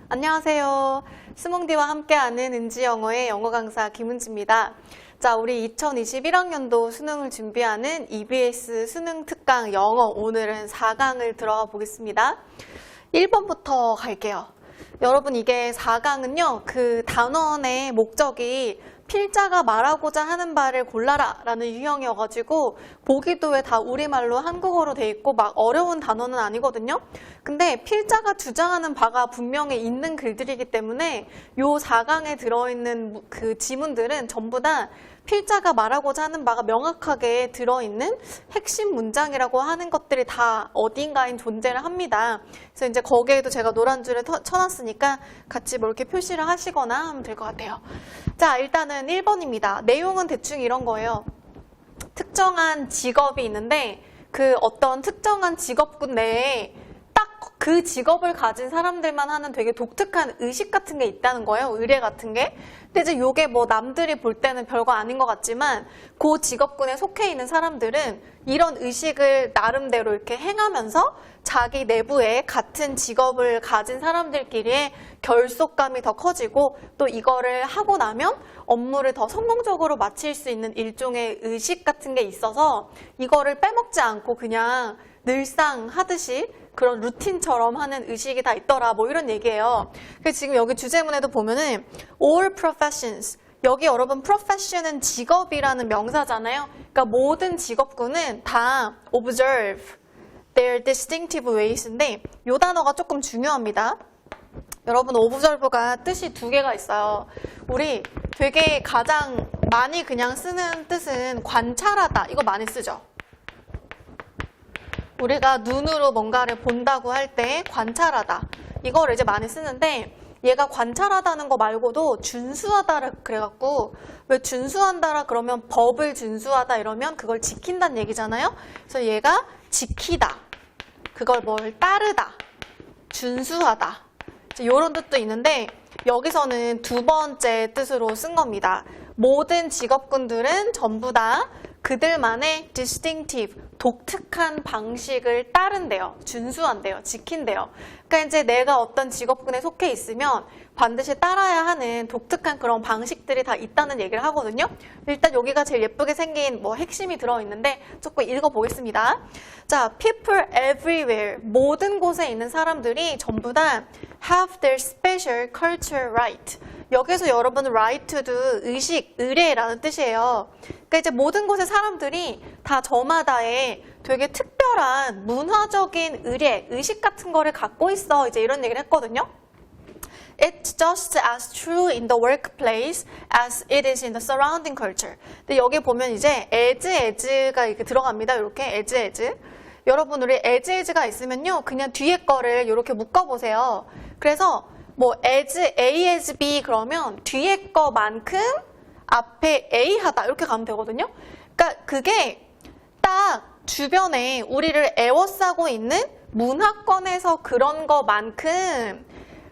안녕하세요. 스몽디와 함께하는 은지영어의 영어 강사 김은지입니다. 자, 우리 2021학년도 수능을 준비하는 EBS 수능 특강 영어 오늘은 4강을 들어가 보겠습니다. 1번부터 갈게요. 여러분 이게 4강은요. 그 단원의 목적이 필자가 말하고자 하는 바를 골라라 라는 유형이어가지고 보기도 왜 다 우리말로 한국어로 돼 있고 막 어려운 단어는 아니거든요. 근데 필자가 주장하는 바가 분명히 있는 글들이기 때문에 요 4강에 들어있는 그 지문들은 전부 다 필자가 말하고자 하는 바가 명확하게 들어있는 핵심 문장이라고 하는 것들이 다 어딘가에 존재를 합니다. 그래서 이제 거기에도 제가 노란 줄을 쳐놨으니까 같이 뭐 이렇게 표시를 하시거나 하면 될 것 같아요. 자, 일단은 1번입니다. 내용은 대충 이런 거예요. 특정한 직업이 있는데 그 어떤 특정한 직업군 내에 딱 그 직업을 가진 사람들만 하는 되게 독특한 의식 같은 게 있다는 거예요. 의뢰 같은 게. 근데 이제 요게 뭐 남들이 볼 때는 별거 아닌 것 같지만 그 직업군에 속해 있는 사람들은 이런 의식을 나름대로 이렇게 행하면서 자기 내부에 같은 직업을 가진 사람들끼리의 결속감이 더 커지고 또 이거를 하고 나면 업무를 더 성공적으로 마칠 수 있는 일종의 의식 같은 게 있어서 이거를 빼먹지 않고 그냥 늘상 하듯이 그런 루틴처럼 하는 의식이 다 있더라 뭐 이런 얘기예요. 그래서 지금 여기 주제문에도 보면은 all professions 여기 여러분 profession은 직업이라는 명사잖아요. 그러니까 모든 직업군은 다 observe their distinctive ways인데 이 단어가 조금 중요합니다. 여러분 observe가 뜻이 두 개가 있어요. 우리 되게 가장 많이 그냥 쓰는 뜻은 관찰하다 이거 많이 쓰죠. 우리가 눈으로 뭔가를 본다고 할 때 관찰하다 이거를 이제 많이 쓰는데 얘가 관찰하다는 거 말고도 준수하다를 그래갖고 왜 준수한다라 그러면 법을 준수하다 이러면 그걸 지킨다는 얘기잖아요. 그래서 얘가 지키다 그걸 뭘 따르다 준수하다 이런 뜻도 있는데 여기서는 두 번째 뜻으로 쓴 겁니다. 모든 직업군들은 전부 다 그들만의 distinctive, 독특한 방식을 따른대요. 준수한대요. 지킨대요. 그러니까 이제 내가 어떤 직업군에 속해 있으면 반드시 따라야 하는 독특한 그런 방식들이 다 있다는 얘기를 하거든요. 일단 여기가 제일 예쁘게 생긴 뭐 핵심이 들어있는데 조금 읽어보겠습니다. 자, people everywhere, 모든 곳에 있는 사람들이 전부 다 have their special cultural right. 여기서 여러분 right to도 의식, 의례라는 뜻이에요. 그러니까 이제 모든 곳의 사람들이 다 저마다의 되게 특별한 문화적인 의례, 의식 같은 거를 갖고 있어. 이제 이런 얘기를 했거든요. It's just as true in the workplace as it is in the surrounding culture. 근데 여기 보면 이제 as가 이렇게 들어갑니다. 이렇게 as. 여러분 우리 as가 있으면요. 그냥 뒤에 거를 이렇게 묶어보세요. 그래서 뭐 as A as B 그러면 뒤에 거만큼 앞에 A 하다 이렇게 가면 되거든요. 그러니까 그게 딱 주변에 우리를 애워싸고 있는 문화권에서 그런 거만큼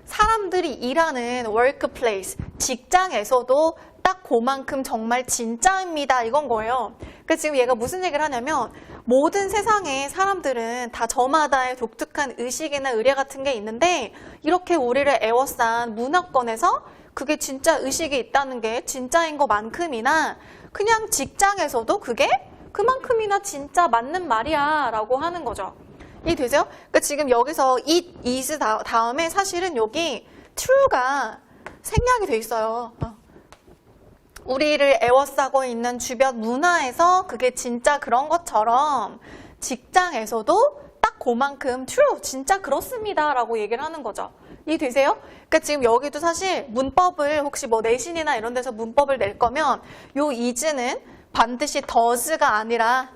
사람들이 일하는 workplace, 직장에서도 딱 그만큼 정말 진짜입니다. 이건 거예요. 그러니까 지금 얘가 무슨 얘기를 하냐면 모든 세상의 사람들은 다 저마다의 독특한 의식이나 의례 같은 게 있는데 이렇게 우리를 애워싼 문화권에서 그게 진짜 의식이 있다는 게 진짜인 것만큼이나 그냥 직장에서도 그게 그만큼이나 진짜 맞는 말이야 라고 하는 거죠. 이해되세요? 그러니까 지금 여기서 it, is 다음에 사실은 여기 true가 생략이 돼 있어요. 우리를 애워싸고 있는 주변 문화에서 그게 진짜 그런 것처럼 직장에서도 딱 그만큼 true, 진짜 그렇습니다 라고 얘기를 하는 거죠. 이해되세요? 그러니까 지금 여기도 사실 문법을 혹시 뭐 내신이나 이런 데서 문법을 낼 거면 요 is는 반드시 does가 아니라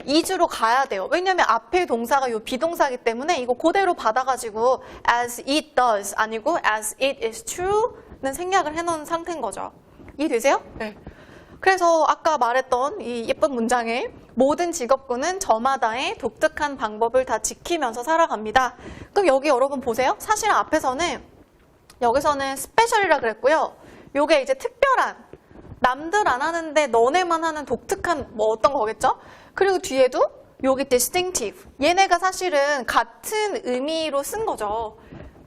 is로 가야 돼요. 왜냐면 앞에 동사가 요 비동사이기 때문에 이거 그대로 받아가지고 as it does 아니고 as it is true는 생략을 해놓은 상태인 거죠. 이해되세요? 네. 그래서 아까 말했던 이 예쁜 문장에 모든 직업군은 저마다의 독특한 방법을 다 지키면서 살아갑니다. 그럼 여기 여러분 보세요. 사실 앞에서는 여기서는 스페셜이라 그랬고요. 요게 이제 특별한 남들 안 하는데 너네만 하는 독특한 뭐 어떤 거겠죠? 그리고 뒤에도 여기 distinctive 얘네가 사실은 같은 의미로 쓴 거죠.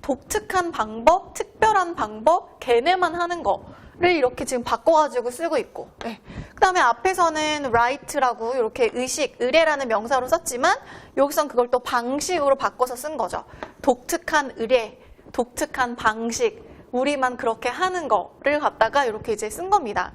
독특한 방법, 특별한 방법, 걔네만 하는 거를 이렇게 지금 바꿔가지고 쓰고 있고. 네. 그 다음에 앞에서는 right라고 이렇게 의식, 의례라는 명사로 썼지만 여기선 그걸 또 방식으로 바꿔서 쓴 거죠. 독특한 의례, 독특한 방식, 우리만 그렇게 하는 거를 갖다가 이렇게 이제 쓴 겁니다.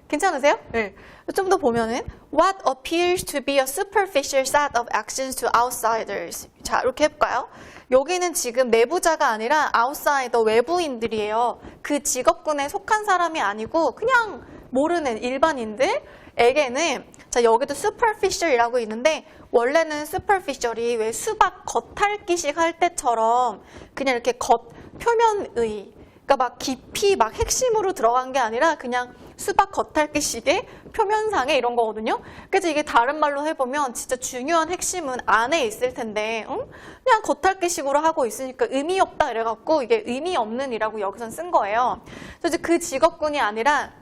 괜찮으세요? 네. 좀 더 보면은 What appears to be a superficial set of actions to outsiders. 자, 이렇게 해볼까요? 여기는 지금 내부자가 아니라 outsider, 외부인들이에요. 그 직업군에 속한 사람이 아니고 그냥 모르는 일반인들에게는 자, 여기도 superficial이라고 있는데 원래는 superficial이 왜 수박 겉핥기식 할 때처럼 그냥 이렇게 표면의 그러니까 막 깊이 막 핵심으로 들어간 게 아니라 그냥 수박 겉핥기식의 표면상에 이런 거거든요. 그래서 이게 다른 말로 해보면 진짜 중요한 핵심은 안에 있을 텐데 그냥 겉핥기식으로 하고 있으니까 의미 없다 이래갖고 이게 의미 없는 이라고 여기선 쓴 거예요. 그래서 그 직업군이 아니라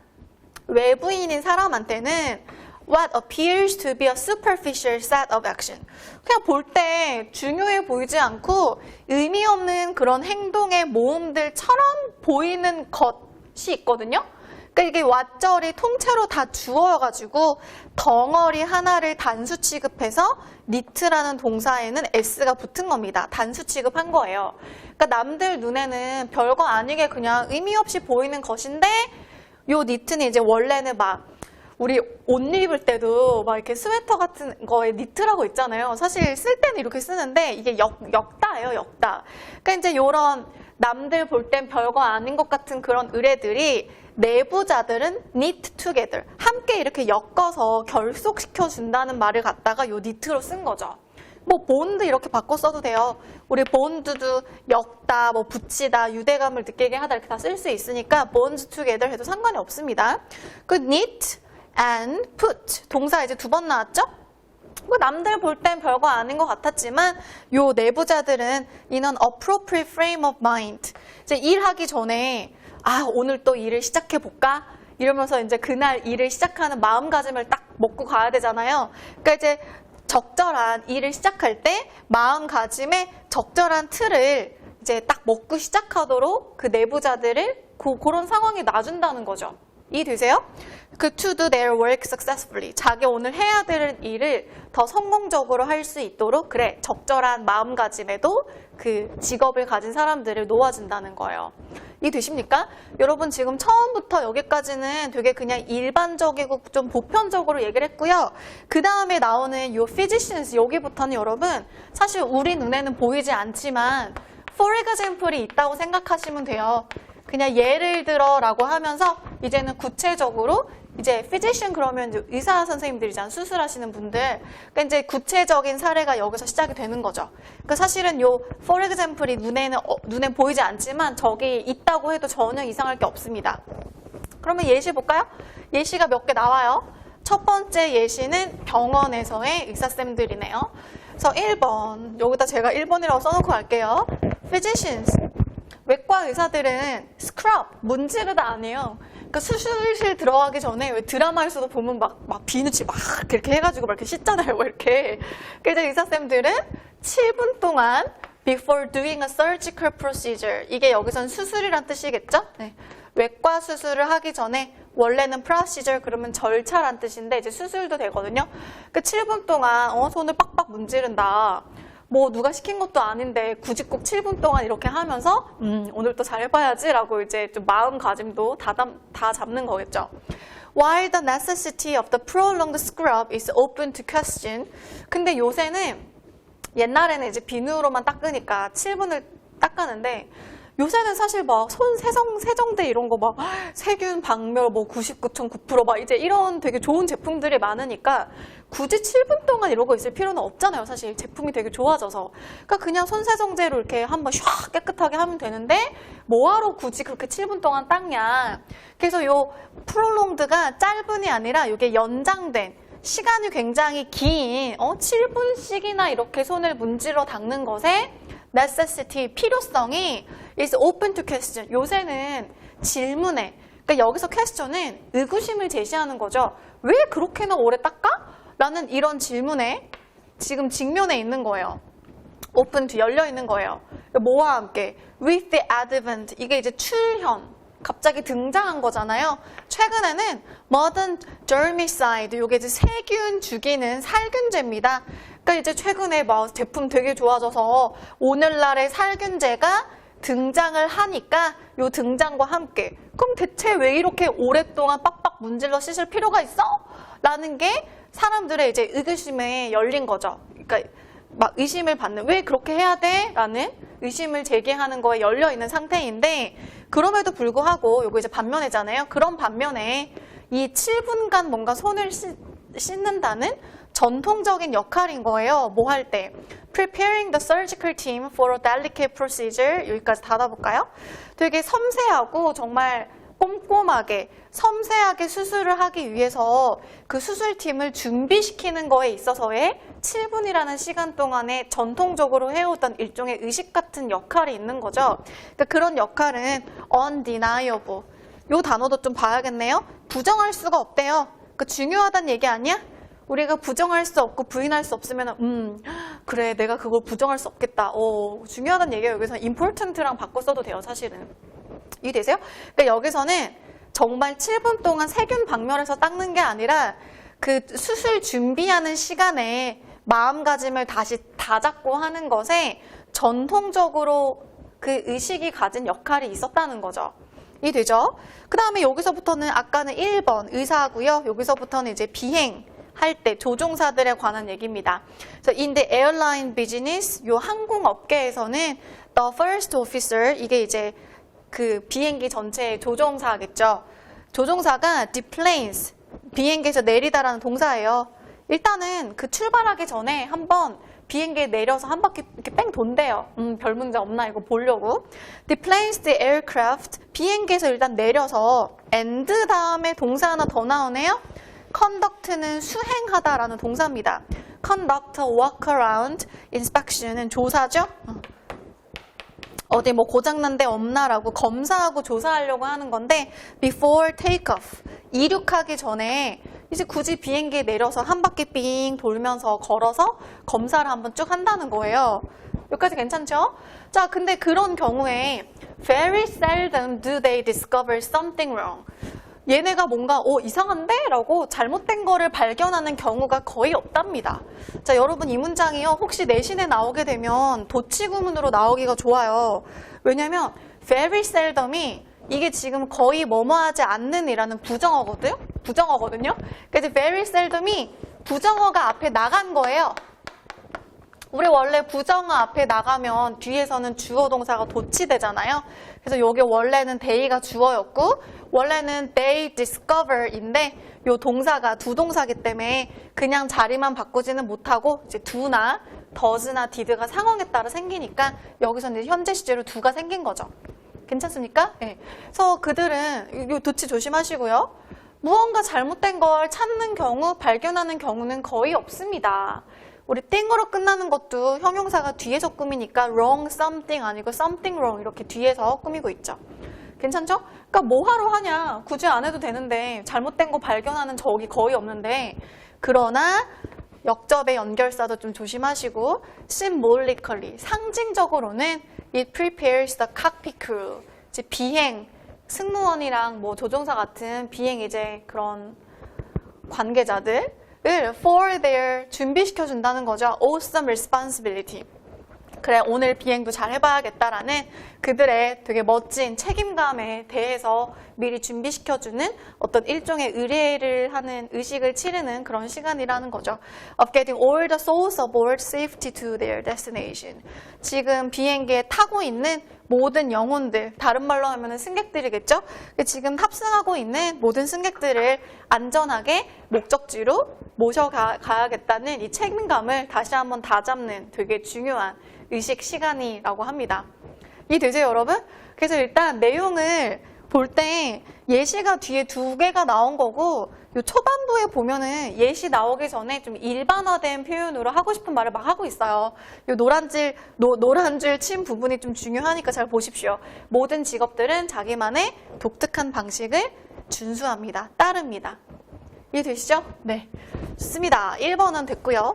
외부인인 사람한테는 What appears to be a superficial set of action. 그냥 볼 때 중요해 보이지 않고 의미 없는 그런 행동의 모음들처럼 보이는 것이 있거든요. 그러니까 이게 왓절이 통째로 다 주어여가지고 덩어리 하나를 단수 취급해서 니트라는 동사에는 s가 붙은 겁니다. 단수 취급한 거예요. 그러니까 남들 눈에는 별거 아니게 그냥 의미 없이 보이는 것인데 요 니트는 이제 원래는 막 우리 옷 입을 때도 막 이렇게 스웨터 같은 거에 니트라고 있잖아요. 사실 쓸 때는 이렇게 쓰는데 이게 역다예요, 역다. 그러니까 이제 요런 남들 볼 땐 별거 아닌 것 같은 그런 의뢰들이 내부자들은 knit together. 함께 이렇게 엮어서 결속시켜 준다는 말을 갖다가 요 knit로 쓴 거죠. 뭐 bond 이렇게 바꿔 써도 돼요. 우리 bond도 엮다, 뭐 붙이다, 유대감을 느끼게 하다 이렇게 다 쓸 수 있으니까 bond together 해도 상관이 없습니다. 그 knit and put 동사 이제 2번 나왔죠? 남들 볼 땐 별거 아닌 것 같았지만 요 내부자들은 in an appropriate frame of mind. 이제 일하기 전에 오늘 또 일을 시작해 볼까? 이러면서 이제 그날 일을 시작하는 마음가짐을 딱 먹고 가야 되잖아요. 그러니까 이제 적절한 일을 시작할 때 마음가짐에 적절한 틀을 이제 딱 먹고 시작하도록 그 내부자들을 그런 상황에 놔준다는 거죠. 이해되세요? 그 to do their work successfully. 자기 오늘 해야 될 일을 더 성공적으로 할 수 있도록 그래 적절한 마음가짐에도 그 직업을 가진 사람들을 놓아준다는 거예요. 이해되십니까? 여러분 지금 처음부터 여기까지는 되게 그냥 일반적이고 좀 보편적으로 얘기를 했고요. 그 다음에 나오는 요 physicians 여기부터는 여러분 사실 우리 눈에는 보이지 않지만 for example이 있다고 생각하시면 돼요. 그냥 예를 들어라고 하면서 이제는 구체적으로 이제 physician 그러면 이제 의사 선생님들이잖아요. 수술하시는 분들. 그러니까 이제 구체적인 사례가 여기서 시작이 되는 거죠. 그러니까 사실은 요 for example이 눈에 보이지 않지만 저기 있다고 해도 전혀 이상할 게 없습니다. 그러면 예시 볼까요? 예시가 몇 개 나와요. 첫 번째 예시는 병원에서의 의사쌤들이네요. 그래서 1번 여기다 제가 1번이라고 써놓고 갈게요. physicians 외과 의사들은 스크럽, 문지르다 아니에요. 그러니까 수술실 들어가기 전에 왜 드라마에서도 보면 막 비누칠 막 이렇게 해가지고 막 이렇게 씻잖아요. 뭐 이렇게. 그래서 의사쌤들은 7분 동안 before doing a surgical procedure. 이게 여기선 수술이란 뜻이겠죠? 네. 외과 수술을 하기 전에 원래는 procedure 그러면 절차란 뜻인데 이제 수술도 되거든요. 그 7분 동안 손을 빡빡 문지른다. 뭐 누가 시킨 것도 아닌데 굳이 꼭 7분 동안 이렇게 하면서 오늘 또 잘해봐야지 라고 이제 좀 마음가짐도 다 잡는 거겠죠. While the necessity of the prolonged scrub is open to question. 근데 요새는 옛날에는 이제 비누로만 닦으니까 7분을 닦았는데 요새는 사실 막 손 세정제 이런 거 막 세균 박멸 뭐 99.9% 막 이제 이런 되게 좋은 제품들이 많으니까 굳이 7분 동안 이러고 있을 필요는 없잖아요. 사실 제품이 되게 좋아져서. 그러니까 그냥 손 세정제로 이렇게 한번 샥 깨끗하게 하면 되는데 뭐하러 굳이 그렇게 7분 동안 닦냐. 그래서 요 프롤롱드가 짧은이 아니라 이게 연장된 시간이 굉장히 긴 7분씩이나 이렇게 손을 문질러 닦는 것에 necessity, 필요성이 is open to question. 요새는 질문에, 그러니까 여기서 question은 의구심을 제시하는 거죠. 왜 그렇게나 오래 닦아? 라는 이런 질문에 지금 직면해 있는 거예요. open to 열려 있는 거예요. 뭐와 함께? with the advent. 이게 이제 출현. 갑자기 등장한 거잖아요. 최근에는 modern germicide. 이게 이제 세균 죽이는 살균제입니다. 그러니까 이제 최근에 막 제품 되게 좋아져서 오늘날의 살균제가 등장을 하니까 요 등장과 함께 그럼 대체 왜 이렇게 오랫동안 빡빡 문질러 씻을 필요가 있어? 라는 게 사람들의 이제 의구심에 열린 거죠. 그러니까 막 의심을 받는 왜 그렇게 해야 돼? 라는 의심을 제기하는 거에 열려 있는 상태인데 그럼에도 불구하고 요거 이제 반면이잖아요. 그런 반면에 이 7분간 뭔가 손을 씻는다는 전통적인 역할인 거예요. 뭐 할 때? Preparing the surgical team for a delicate procedure. 여기까지 닫아볼까요? 되게 섬세하고 정말 꼼꼼하게 섬세하게 수술을 하기 위해서 그 수술팀을 준비시키는 거에 있어서의 7분이라는 시간 동안에 전통적으로 해오던 일종의 의식 같은 역할이 있는 거죠. 그러니까 그런 역할은 undeniable. 요 단어도 좀 봐야겠네요. 부정할 수가 없대요. 그 중요하다는 얘기 아니야? 우리가 부정할 수 없고 부인할 수 없으면 그래 내가 그걸 부정할 수 없겠다. 중요하다는 얘기가 여기서 important랑 바꿔 써도 돼요. 사실은. 이해되세요? 그러니까 여기서는 정말 7분 동안 세균 박멸해서 닦는 게 아니라 그 수술 준비하는 시간에 마음가짐을 다시 다잡고 하는 것에 전통적으로 그 의식이 가진 역할이 있었다는 거죠. 이해되죠? 그 다음에 여기서부터는 아까는 1번 의사고요. 여기서부터는 이제 비행할 때 조종사들에 관한 얘기입니다. 그래서 in the airline business, 요 항공업계에서는 the first officer, 이게 이제 그 비행기 전체의 조종사겠죠. 조종사가 deplanes, 비행기에서 내리다라는 동사예요. 일단은 그 출발하기 전에 한번 비행기에 내려서 한 바퀴 이렇게 뺑 돈대요. 별 문제 없나 이거 보려고. deplanes the aircraft, 비행기에서 일단 내려서 and 다음에 동사 하나 더 나오네요. conduct는 수행하다라는 동사입니다. conduct a walk around, inspection은 조사죠. 어디 뭐 고장난 데 없나라고 검사하고 조사하려고 하는 건데 before takeoff, 이륙하기 전에 이제 굳이 비행기에 내려서 한 바퀴 삥 돌면서 걸어서 검사를 한번 쭉 한다는 거예요. 여기까지 괜찮죠? 자, 근데 그런 경우에 very seldom do they discover something wrong. 얘네가 뭔가 이상한데? 라고 잘못된 거를 발견하는 경우가 거의 없답니다. 자, 여러분 이 문장이요. 혹시 내신에 나오게 되면 도치구문으로 나오기가 좋아요. 왜냐면 very seldom이 이게 지금 거의 뭐뭐하지 않는 이라는 부정어거든요. 그래서 very seldom이 부정어가 앞에 나간 거예요. 우리 원래 부정어 앞에 나가면 뒤에서는 주어 동사가 도치되잖아요. 그래서 여기 원래는 they가 주어였고 원래는 they discover인데 요 동사가 두 동사기 때문에 그냥 자리만 바꾸지는 못하고 이제 do나 does나 did가 상황에 따라 생기니까 여기서는 이제 현재 시제로 do가 생긴 거죠. 괜찮습니까? 네. 그래서 그들은 요 도치 조심하시고요. 무언가 잘못된 걸 찾는 경우, 발견하는 경우는 거의 없습니다. 우리 땡으로 끝나는 것도 형용사가 뒤에서 꾸미니까 wrong something 아니고 something wrong 이렇게 뒤에서 꾸미고 있죠. 괜찮죠? 그러니까 뭐하러 하냐. 굳이 안 해도 되는데 잘못된 거 발견하는 적이 거의 없는데 그러나 역접의 연결사도 좀 조심하시고 symbolically, 상징적으로는 it prepares the cockpit crew, 이제 비행, 승무원이랑 뭐 조종사 같은 비행 이제 그런 관계자들 for their 준비시켜준다는 거죠. awesome responsibility. 그래 오늘 비행도 잘 해봐야겠다라는 그들의 되게 멋진 책임감에 대해서 미리 준비시켜주는 어떤 일종의 의뢰를 하는 의식을 치르는 그런 시간이라는 거죠. Of getting all the souls aboard safety to their destination. 지금 비행기에 타고 있는 모든 영혼들, 다른 말로 하면 승객들이겠죠? 지금 탑승하고 있는 모든 승객들을 안전하게 목적지로 모셔가야겠다는 이 책임감을 다시 한번 다잡는 되게 중요한 의식 시간이라고 합니다. 이해되세요, 여러분? 그래서 일단 내용을 볼 때 예시가 뒤에 두 개가 나온 거고 요 초반부에 보면은 예시 나오기 전에 좀 일반화된 표현으로 하고 싶은 말을 막 하고 있어요. 요 노란 줄 친 부분이 좀 중요하니까 잘 보십시오. 모든 직업들은 자기만의 독특한 방식을 준수합니다. 따릅니다. 이해되시죠? 네. 좋습니다. 1번은 됐고요.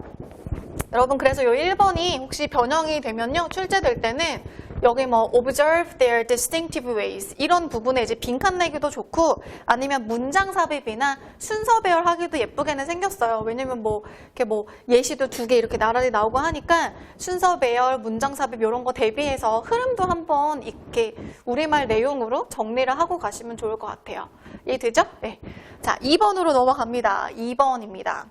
여러분 그래서 요 1번이 혹시 변형이 되면요 출제될 때는 여기 뭐 observe their distinctive ways 이런 부분에 이제 빈칸 내기도 좋고 아니면 문장 삽입이나 순서 배열하기도 예쁘게는 생겼어요. 왜냐면 뭐 이렇게 뭐 예시도 2개 이렇게 나란히 나오고 하니까 순서 배열, 문장 삽입 이런 거 대비해서 흐름도 한번 이렇게 우리말 내용으로 정리를 하고 가시면 좋을 것 같아요. 이해되죠? 네. 자, 2번으로 넘어갑니다. 2번입니다.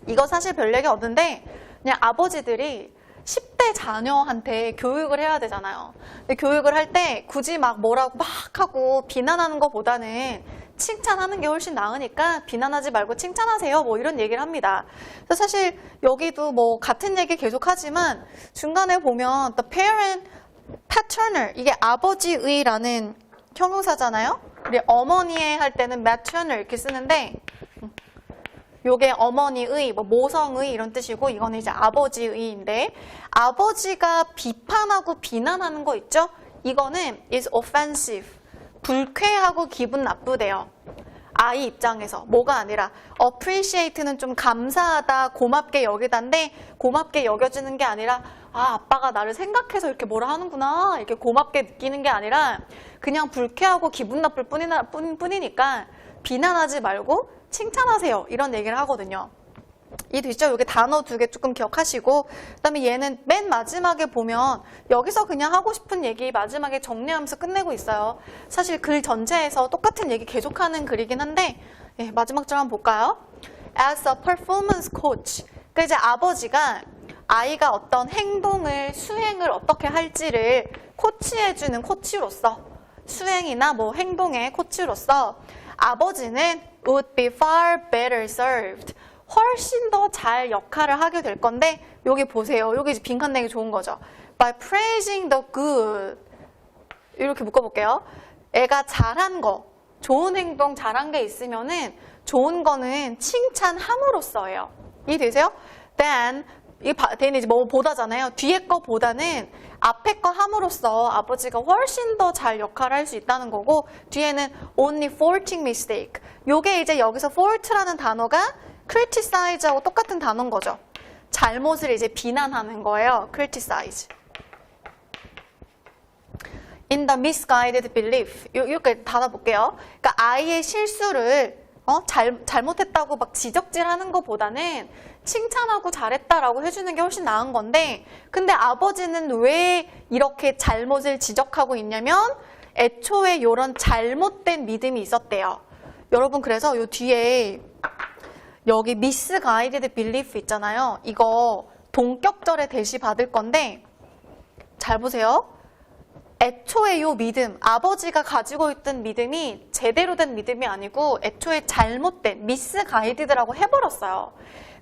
이거 사실 별 얘기 없는데 그냥 아버지들이 10대 자녀한테 교육을 해야 되잖아요. 근데 교육을 할 때 굳이 막 뭐라고 막 하고 비난하는 것보다는 칭찬하는 게 훨씬 나으니까 비난하지 말고 칭찬하세요. 뭐 이런 얘기를 합니다. 그래서 사실 여기도 뭐 같은 얘기 계속 하지만 중간에 보면 the parent paternal 이게 아버지의라는 형용사잖아요. 우리 어머니의 할 때는 maternal 이렇게 쓰는데 요게 어머니의, 뭐 모성의 이런 뜻이고 이거는 이제 아버지의인데 아버지가 비판하고 비난하는 거 있죠? 이거는 is offensive. 불쾌하고 기분 나쁘대요. 아이 입장에서 뭐가 아니라 appreciate는 좀 감사하다, 고맙게 여기다인데 고맙게 여겨지는 게 아니라 아 아빠가 나를 생각해서 이렇게 뭐라 하는구나 이렇게 고맙게 느끼는 게 아니라 그냥 불쾌하고 기분 나쁠 뿐이니까 비난하지 말고 칭찬하세요. 이런 얘기를 하거든요. 이해되시죠? 여기 단어 2개 조금 기억하시고 그 다음에 얘는 맨 마지막에 보면 여기서 그냥 하고 싶은 얘기 마지막에 정리하면서 끝내고 있어요. 사실 글 전체에서 똑같은 얘기 계속하는 글이긴 한데 예, 마지막 줄 한번 볼까요? As a performance coach 그러니까 이제 아버지가 아이가 어떤 행동을 수행을 어떻게 할지를 코치해주는 코치로서 수행이나 뭐 행동의 코치로서 아버지는 would be far better served. 훨씬 더 잘 역할을 하게 될 건데 여기 보세요. 여기 이제 빈칸 내기 좋은 거죠. By praising the good. 이렇게 묶어볼게요. 애가 잘한 거, 좋은 행동 잘한 게 있으면은 좋은 거는 칭찬함으로써예요. 이해되세요? Then 이제 뭐 보다잖아요. 뒤에 거보다는 앞에 거 함으로써 아버지가 훨씬 더 잘 역할을 할 수 있다는 거고 뒤에는 only faulting mistake. 요게 이제 여기서 fault라는 단어가 criticize하고 똑같은 단어인 거죠. 잘못을 이제 비난하는 거예요. criticize. In the misguided belief. 이렇게 닫아볼게요. 그러니까 아이의 실수를 잘못했다고 막 지적질하는 것보다는 칭찬하고 잘했다라고 해주는 게 훨씬 나은 건데 근데 아버지는 왜 이렇게 잘못을 지적하고 있냐면 애초에 이런 잘못된 믿음이 있었대요. 여러분 그래서 요 뒤에 여기 misguided belief 있잖아요. 이거 동격절에 대시 받을 건데 잘 보세요. 애초에 요 믿음, 아버지가 가지고 있던 믿음이 제대로 된 믿음이 아니고 애초에 잘못된 misguided라고 해버렸어요.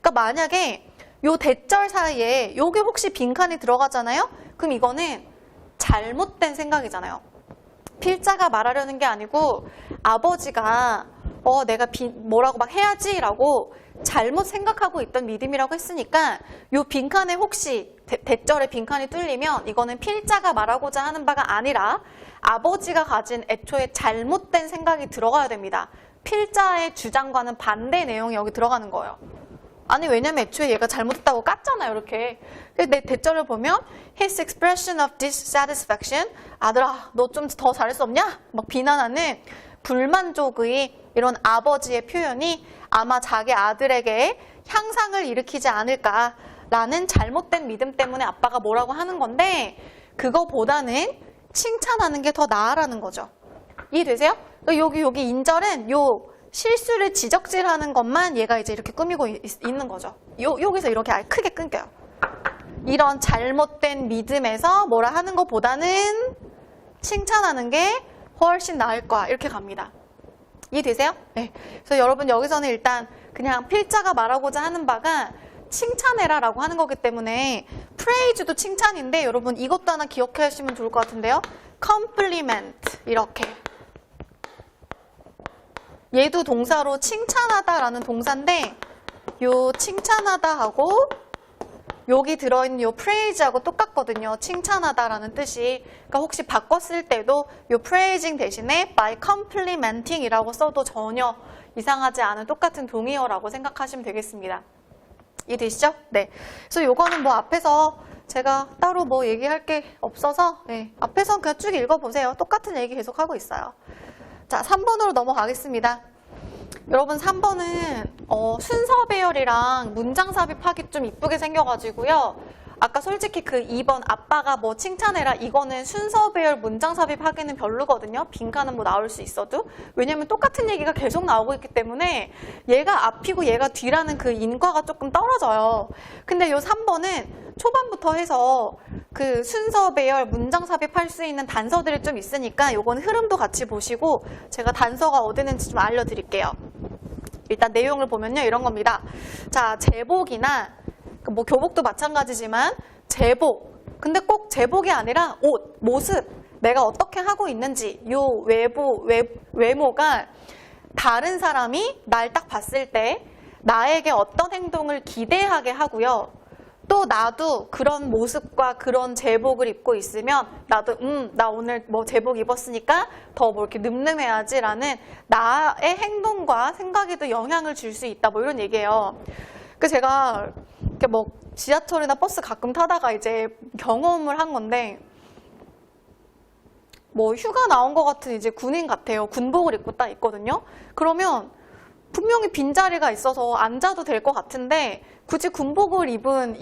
그러니까 만약에 요 대절 사이에 요게 혹시 빈칸이 들어가잖아요? 그럼 이거는 잘못된 생각이잖아요. 필자가 말하려는 게 아니고 아버지가 내가 뭐라고 막 해야지 라고 잘못 생각하고 있던 믿음이라고 했으니까 요 빈칸에 혹시 대절에 빈칸이 뚫리면 이거는 필자가 말하고자 하는 바가 아니라 아버지가 가진 애초에 잘못된 생각이 들어가야 됩니다. 필자의 주장과는 반대 내용이 여기 들어가는 거예요. 아니 왜냐면 애초에 얘가 잘못했다고 깠잖아요. 이렇게. 내 대절을 보면 His expression of dissatisfaction 아들아 너 좀 더 잘할 수 없냐? 막 비난하는 불만족의 이런 아버지의 표현이 아마 자기 아들에게 향상을 일으키지 않을까라는 잘못된 믿음 때문에 아빠가 뭐라고 하는 건데 그거보다는 칭찬하는 게 더 나아라는 거죠. 이해되세요? 여기 인절은 요 실수를 지적질하는 것만 얘가 이제 이렇게 꾸미고 있는 거죠. 여기서 이렇게 아예 크게 끊겨요. 이런 잘못된 믿음에서 뭐라 하는 것보다는 칭찬하는 게 훨씬 나을 거야. 이렇게 갑니다. 이해되세요? 네. 그래서 여러분 여기서는 일단 그냥 필자가 말하고자 하는 바가 칭찬해라 라고 하는 거기 때문에 praise도 칭찬인데 여러분 이것도 하나 기억해 하시면 좋을 것 같은데요. compliment 이렇게. 얘도 동사로 칭찬하다라는 동사인데 요 칭찬하다하고 여기 들어있는 요 praise하고 똑같거든요. 칭찬하다라는 뜻이. 그러니까 혹시 바꿨을 때도 요 praising 대신에 by complimenting 이라고 써도 전혀 이상하지 않은 똑같은 동의어라고 생각하시면 되겠습니다. 이해되시죠? 네. 그래서 요거는 뭐 앞에서 제가 따로 뭐 얘기할 게 없어서 네. 앞에선 그냥 쭉 읽어보세요. 똑같은 얘기 계속 하고 있어요. 자, 3번으로 넘어가겠습니다. 여러분 3번은 순서 배열이랑 문장 삽입하기 좀 이쁘게 생겨가지고요. 아까 솔직히 그 2번 아빠가 뭐 칭찬해라 이거는 순서 배열 문장 삽입하기는 별로거든요. 빈칸은 뭐 나올 수 있어도. 왜냐면 똑같은 얘기가 계속 나오고 있기 때문에 얘가 앞이고 얘가 뒤라는 그 인과가 조금 떨어져요. 근데 요 3번은 초반부터 해서 그 순서 배열 문장 삽입할 수 있는 단서들이 좀 있으니까 요건 흐름도 같이 보시고 제가 단서가 어디 있는지 좀 알려드릴게요. 일단 내용을 보면요. 이런 겁니다. 자, 제복이나 뭐 교복도 마찬가지지만 제복, 근데 꼭 제복이 아니라 옷, 모습, 내가 어떻게 하고 있는지 요 외모가 다른 사람이 날 딱 봤을 때 나에게 어떤 행동을 기대하게 하고요. 또 나도 그런 모습과 그런 제복을 입고 있으면 나도 나 오늘 뭐 제복 입었으니까 더 뭐 이렇게 늠름해야지라는 나의 행동과 생각에도 영향을 줄 수 있다 뭐 이런 얘기예요. 그 제가 이렇게 뭐 지하철이나 버스 가끔 타다가 이제 경험을 한 건데 뭐 휴가 나온 것 같은 이제 군인 같아요. 군복을 입고 딱 있거든요. 그러면 분명히 빈자리가 있어서 앉아도 될 것 같은데 굳이 군복을 입은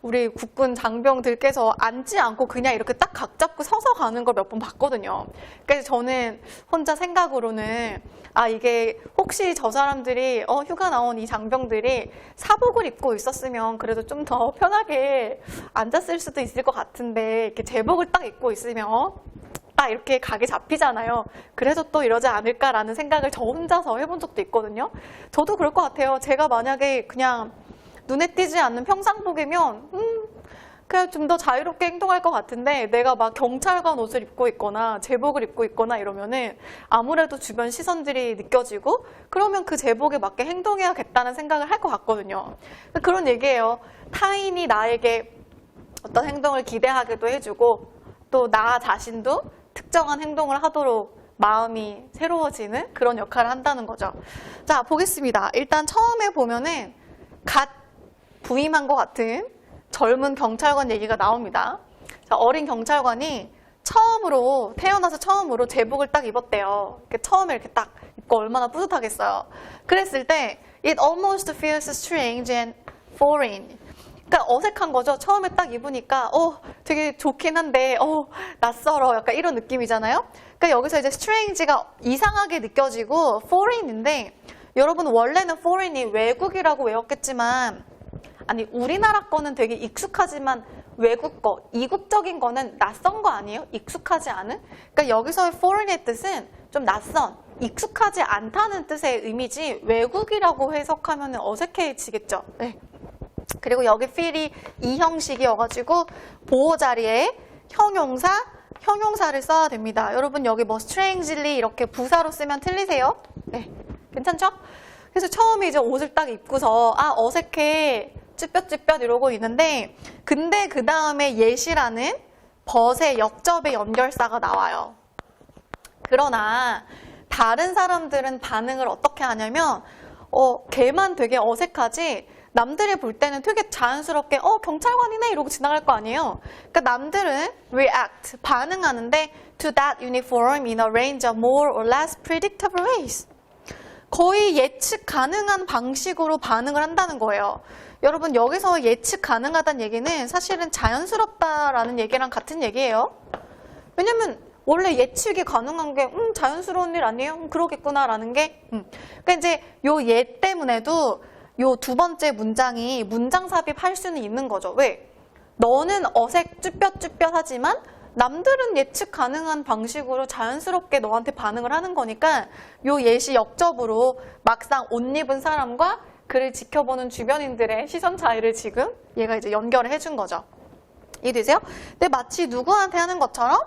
우리 국군 장병들께서 앉지 않고 그냥 이렇게 딱 각 잡고 서서 가는 걸 몇 번 봤거든요. 그래서 저는 혼자 생각으로는 이게 혹시 저 사람들이 휴가 나온 이 장병들이 사복을 입고 있었으면 그래도 좀 더 편하게 앉았을 수도 있을 것 같은데 이렇게 제복을 딱 입고 있으면 딱 이렇게 각이 잡히잖아요. 그래서 또 이러지 않을까라는 생각을 저 혼자서 해본 적도 있거든요. 저도 그럴 것 같아요. 제가 만약에 그냥 눈에 띄지 않는 평상복이면 그냥 좀 더 자유롭게 행동할 것 같은데 내가 막 경찰관 옷을 입고 있거나 제복을 입고 있거나 이러면은 아무래도 주변 시선들이 느껴지고 그러면 그 제복에 맞게 행동해야겠다는 생각을 할 것 같거든요. 그런 얘기예요. 타인이 나에게 어떤 행동을 기대하기도 해주고 또 나 자신도 특정한 행동을 하도록 마음이 새로워지는 그런 역할을 한다는 거죠. 자, 보겠습니다. 일단 처음에 보면은 갓 부임한 것 같은 젊은 경찰관 얘기가 나옵니다. 자, 어린 경찰관이 태어나서 처음으로 제복을 딱 입었대요. 이렇게 처음에 이렇게 딱 입고 얼마나 뿌듯하겠어요. 그랬을 때 it almost feels strange and foreign. 그러니까 어색한 거죠. 처음에 딱 입으니까 되게 좋긴 한데 낯설어 약간 이런 느낌이잖아요. 그러니까 여기서 이제 strange가 이상하게 느껴지고 foreign인데 여러분 원래는 foreign이 외국이라고 외웠겠지만 아니 우리나라 거는 되게 익숙하지만 외국 거, 이국적인 거는 낯선 거 아니에요? 익숙하지 않은? 그러니까 여기서의 foreign의 뜻은 좀 낯선, 익숙하지 않다는 뜻의 의미지 외국이라고 해석하면 어색해지겠죠. 네. 그리고 여기 feel이 이 형식이어가지고 보호 자리에 형용사를 써야 됩니다. 여러분 여기 뭐 strangely 이렇게 부사로 쓰면 틀리세요? 네, 괜찮죠? 그래서 처음에 이제 옷을 딱 입고서 어색해 쭈뼛쭈뼛 이러고 있는데 근데 그 다음에 yet이라는 벗의 역접의 연결사가 나와요. 그러나 다른 사람들은 반응을 어떻게 하냐면 걔만 되게 어색하지 남들이 볼 때는 되게 자연스럽게 경찰관이네 이러고 지나갈 거 아니에요. 그러니까 남들은 react, 반응하는데 to that uniform in a range of more or less predictable ways. 거의 예측 가능한 방식으로 반응을 한다는 거예요. 여러분 여기서 예측 가능하다는 얘기는 사실은 자연스럽다라는 얘기랑 같은 얘기예요. 왜냐면 원래 예측이 가능한 게 자연스러운 일 아니에요? 그러겠구나라는 게 그러니까 이제 요 예 때문에도 요 두 번째 문장이 문장 삽입할 수는 있는 거죠. 왜? 너는 쭈뼛쭈뼛하지만 남들은 예측 가능한 방식으로 자연스럽게 너한테 반응을 하는 거니까 요 예시 역접으로 막상 옷 입은 사람과 그를 지켜보는 주변인들의 시선 차이를 지금 얘가 이제 연결을 해준 거죠. 이해되세요? 근데 마치 누구한테 하는 것처럼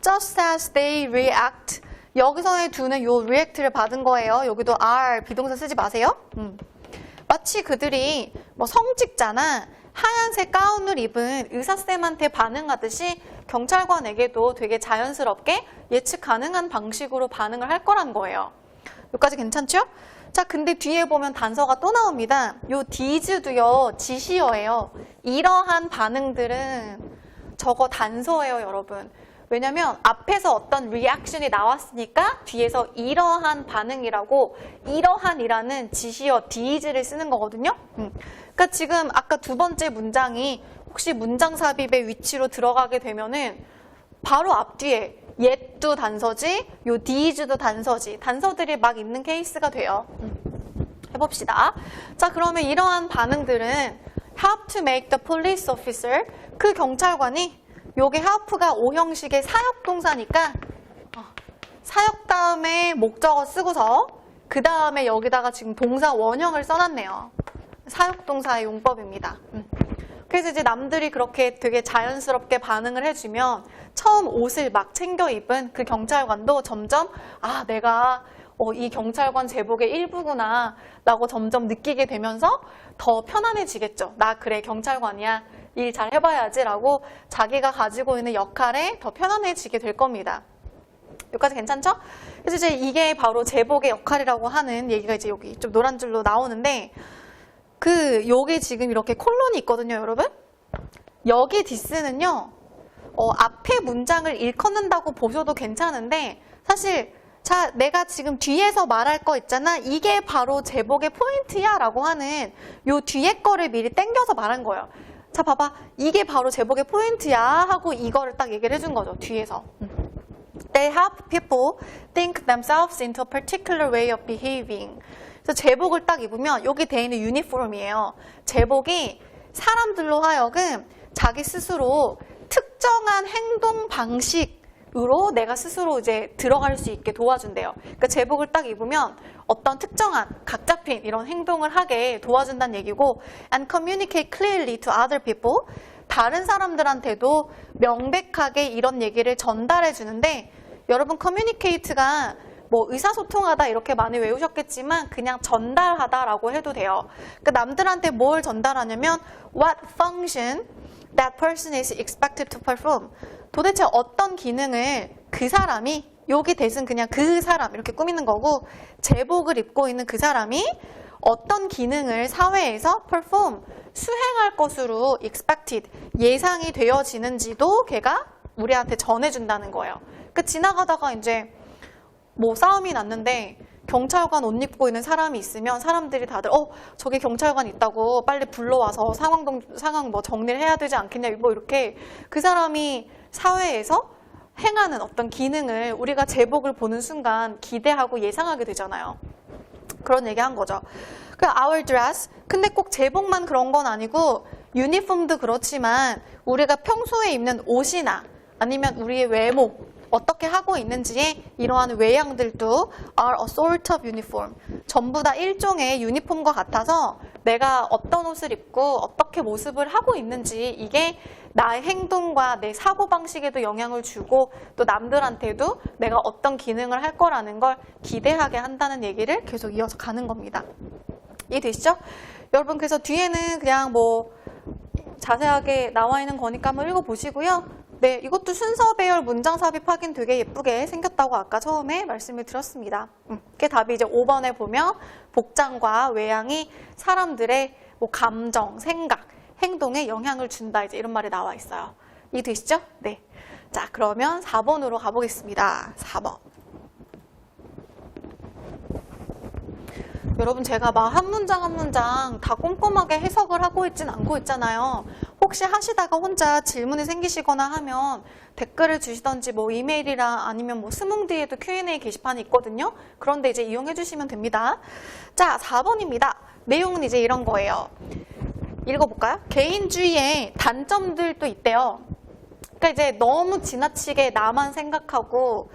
just as they react 여기서의 do는 요 react를 받은 거예요. 여기도 are 비동사 쓰지 마세요. 마치 그들이 뭐 성직자나 하얀색 가운을 입은 의사쌤한테 반응하듯이 경찰관에게도 되게 자연스럽게 예측 가능한 방식으로 반응을 할 거란 거예요. 여기까지 괜찮죠? 자, 근데 뒤에 보면 단서가 또 나옵니다. 요 these도요, 지시어예요. 이러한 반응들은 저거 단서예요, 여러분. 왜냐면 앞에서 어떤 리액션이 나왔으니까 뒤에서 이러한 반응이라고 이러한이라는 지시어 these를 쓰는 거거든요. 그러니까 지금 아까 두 번째 문장이 혹시 문장 삽입의 위치로 들어가게 되면은 바로 앞뒤에 yet도 단서지, 요 these도 단서지. 단서들이 막 있는 케이스가 돼요. 해봅시다. 자, 그러면 이러한 반응들은 help to make the police officer, 그 경찰관이 요게 help가 오형식의 사역동사니까 사역 다음에 목적어 쓰고서 그 다음에 여기다가 지금 동사 원형을 써놨네요. 사역동사의 용법입니다. 그래서 이제 남들이 그렇게 되게 자연스럽게 반응을 해주면 처음 옷을 막 챙겨 입은 그 경찰관도 점점 아, 내가 이 경찰관 제복의 일부구나 라고 점점 느끼게 되면서 더 편안해지겠죠. 나 그래 경찰관이야. 일 잘 해봐야지 라고 자기가 가지고 있는 역할에 더 편안해지게 될 겁니다. 여기까지 괜찮죠? 그래서 이제 이게 바로 제복의 역할이라고 하는 얘기가 이제 여기 좀 노란 줄로 나오는데 여기 지금 이렇게 콜론이 있거든요, 여러분. 여기 디스는요, 앞에 문장을 일컫는다고 보셔도 괜찮은데 사실 자, 내가 지금 뒤에서 말할 거 있잖아. 이게 바로 제복의 포인트야 라고 하는 요 뒤에 거를 미리 땡겨서 말한 거예요. 자, 봐봐. 이게 바로 제복의 포인트야 하고 이거를 딱 얘기를 해준 거죠. 뒤에서. They help people think themselves into a particular way of behaving. 그래서 제복을 딱 입으면 여기 돼 있는 유니폼이에요. 제복이 사람들로 하여금 자기 스스로 특정한 행동 방식으로 내가 스스로 이제 들어갈 수 있게 도와준대요. 그러니까 제복을 딱 입으면 어떤 특정한 각 잡힌 이런 행동을 하게 도와준다는 얘기고 and communicate clearly to other people, 다른 사람들한테도 명백하게 이런 얘기를 전달해 주는데 여러분 communicate가 뭐 의사소통하다 이렇게 많이 외우셨겠지만 그냥 전달하다라고 해도 돼요. 그러니까 남들한테 뭘 전달하냐면 what function that person is expected to perform. 도대체 어떤 기능을 그 사람이 여기 대신 그냥 그 사람 이렇게 꾸미는 거고 제복을 입고 있는 그 사람이 어떤 기능을 사회에서 perform, 수행할 것으로 expected, 예상이 되어지는지도 걔가 우리한테 전해준다는 거예요. 그러니까 지나가다가 이제 뭐 싸움이 났는데 경찰관 옷 입고 있는 사람이 있으면 사람들이 다들 저기 경찰관 있다고 빨리 불러와서 상황 뭐 정리를 해야 되지 않겠냐 뭐 이렇게 그 사람이 사회에서 행하는 어떤 기능을 우리가 제복을 보는 순간 기대하고 예상하게 되잖아요. 그런 얘기 한 거죠. 그 our dress, 근데 꼭 제복만 그런 건 아니고 유니폼도 그렇지만 우리가 평소에 입는 옷이나 아니면 우리의 외모 어떻게 하고 있는지에 이러한 외양들도 are a sort of uniform. 전부 다 일종의 유니폼과 같아서 내가 어떤 옷을 입고 어떻게 모습을 하고 있는지 이게 나의 행동과 내 사고방식에도 영향을 주고 또 남들한테도 내가 어떤 기능을 할 거라는 걸 기대하게 한다는 얘기를 계속 이어서 가는 겁니다. 이해되시죠? 여러분 그래서 뒤에는 그냥 뭐 자세하게 나와 있는 거니까 한번 읽어보시고요. 네, 이것도 순서 배열 문장 삽입하긴 되게 예쁘게 생겼다고 아까 처음에 말씀을 드렸습니다. 그게 답이 이제 5번에 보면 복장과 외양이 사람들의 뭐 감정, 생각, 행동에 영향을 준다 이제 이런 말이 나와 있어요. 이해되시죠? 네. 자, 그러면 4번으로 가보겠습니다. 4번. 여러분 제가 막 한 문장 한 문장 다 꼼꼼하게 해석을 하고 있진 않고 있잖아요. 혹시 하시다가 혼자 질문이 생기시거나 하면 댓글을 주시던지 뭐 이메일이랑 아니면 뭐 스뭉 뒤에도 Q&A 게시판이 있거든요. 그런데 이제 이용해 주시면 됩니다. 자, 4번입니다. 내용은 이제 이런 거예요. 읽어볼까요? 개인주의의 단점들도 있대요. 그러니까 이제 너무 지나치게 나만 생각하고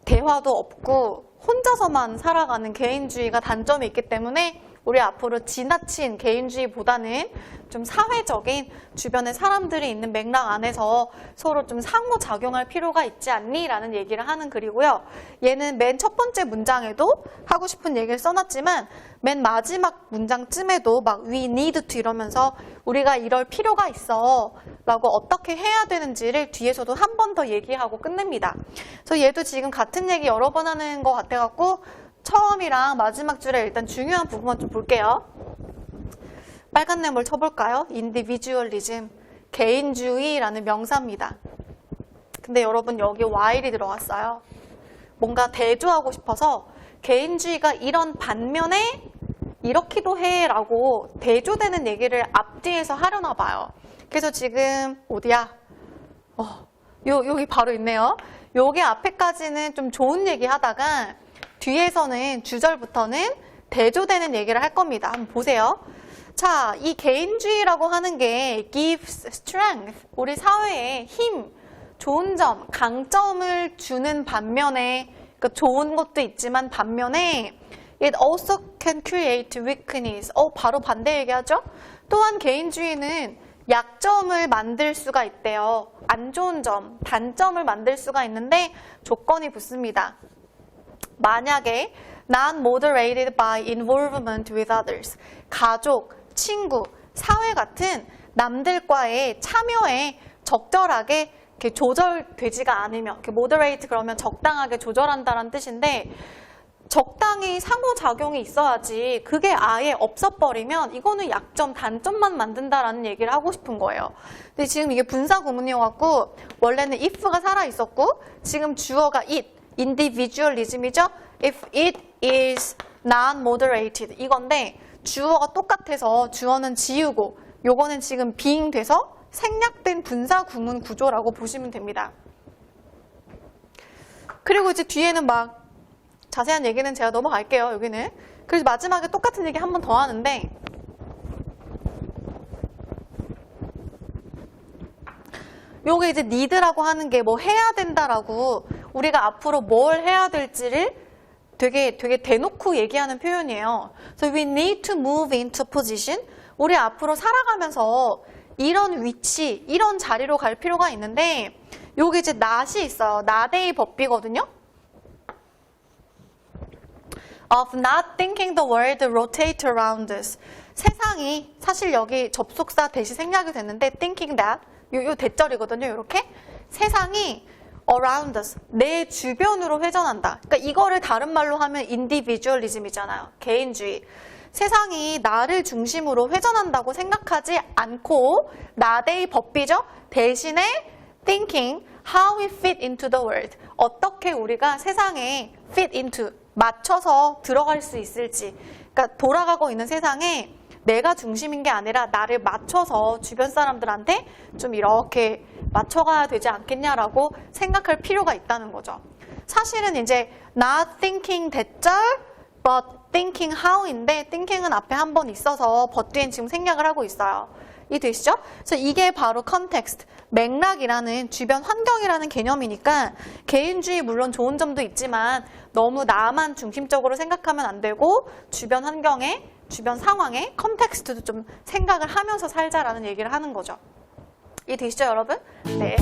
대화도 없고 혼자서만 살아가는 개인주의가 단점이 있기 때문에 우리 앞으로 지나친 개인주의보다는 좀 사회적인 주변에 사람들이 있는 맥락 안에서 서로 좀 상호작용할 필요가 있지 않니? 라는 얘기를 하는 글이고요. 얘는 맨 첫 번째 문장에도 하고 싶은 얘기를 써놨지만 맨 마지막 문장쯤에도 막 we need to 이러면서 우리가 이럴 필요가 있어 라고 어떻게 해야 되는지를 뒤에서도 한 번 더 얘기하고 끝냅니다. 그래서 얘도 지금 같은 얘기 여러 번 하는 것 같아갖고 처음이랑 마지막 줄에 일단 중요한 부분만 좀 볼게요. 빨간 네모를 쳐볼까요? individualism, 개인주의라는 명사입니다. 근데 여러분 여기 while이 들어갔어요. 뭔가 대조하고 싶어서 개인주의가 이런 반면에 이렇기도 해 라고 대조되는 얘기를 앞뒤에서 하려나 봐요. 그래서 지금 어디야? 여기 바로 있네요. 여기 앞에까지는 좀 좋은 얘기 하다가 뒤에서는 주절부터는 대조되는 얘기를 할 겁니다. 한번 보세요. 자, 이 개인주의라고 하는 게 gives strength, 우리 사회에 힘, 좋은 점, 강점을 주는 반면에, 그러니까 좋은 것도 있지만 반면에 it also can create weakness. 바로 반대 얘기하죠? 또한 개인주의는 약점을 만들 수가 있대요. 안 좋은 점, 단점을 만들 수가 있는데 조건이 붙습니다. 만약에 not moderated by involvement with others, 가족, 친구, 사회 같은 남들과의 참여에 적절하게 이렇게 조절되지가 않으면, 이렇게 moderate 그러면 적당하게 조절한다는 뜻인데 적당히 상호작용이 있어야지 그게 아예 없어버리면 이거는 약점, 단점만 만든다라는 얘기를 하고 싶은 거예요. 근데 지금 이게 분사 구문이어갖고 원래는 if가 살아있었고 지금 주어가 it, individualism이죠? If it is not moderated 이건데 주어가 똑같아서 주어는 지우고 요거는 지금 being 돼서 생략된 분사 구문 구조라고 보시면 됩니다. 그리고 이제 뒤에는 막 자세한 얘기는 제가 넘어갈게요. 여기는. 그래서 마지막에 똑같은 얘기 한 번 더 하는데 요게 이제 need라고 하는 게 뭐 해야 된다라고 우리가 앞으로 뭘 해야 될지를 되게 대놓고 얘기하는 표현이에요. So we need to move into position. 우리 앞으로 살아가면서 이런 위치, 이런 자리로 갈 필요가 있는데 요게 이제 not이 있어요. not의 법비거든요. Of not thinking the world rotate around us. 세상이 사실 여기 접속사 대시 생략이 됐는데 thinking that 요 대절이거든요. 이렇게 세상이 around us 내 주변으로 회전한다. 그러니까 이거를 다른 말로 하면 individualism이잖아요. 개인주의. 세상이 나를 중심으로 회전한다고 생각하지 않고 나의 법비죠. 대신에 thinking how we fit into the world. 어떻게 우리가 세상에 fit into 맞춰서 들어갈 수 있을지. 그러니까 돌아가고 있는 세상에 내가 중심인 게 아니라 나를 맞춰서 주변 사람들한테 좀 이렇게 맞춰가야 되지 않겠냐라고 생각할 필요가 있다는 거죠. 사실은 이제 not thinking 대절 but thinking how인데 thinking은 앞에 한 번 있어서 but 뒤엔 지금 생략을 하고 있어요. 이해되시죠? 그래서 이게 바로 context, 맥락이라는 주변 환경이라는 개념이니까 개인주의 물론 좋은 점도 있지만 너무 나만 중심적으로 생각하면 안 되고 주변 환경에, 주변 상황에 컨텍스트도 좀 생각을 하면서 살자라는 얘기를 하는 거죠. 이해되시죠, 여러분? 네.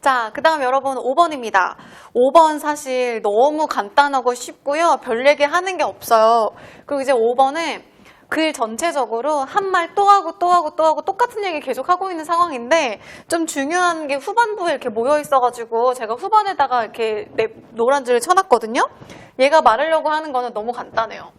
자, 그 다음 여러분 5번입니다. 5번 사실 너무 간단하고 쉽고요. 별 얘기 하는 게 없어요. 그리고 이제 5번은 글 전체적으로 한 말 또 하고 또 하고 또 하고 똑같은 얘기 계속 하고 있는 상황인데 좀 중요한 게 후반부에 이렇게 모여 있어가지고 제가 후반에다가 이렇게 노란 줄을 쳐놨거든요. 얘가 말하려고 하는 거는 너무 간단해요.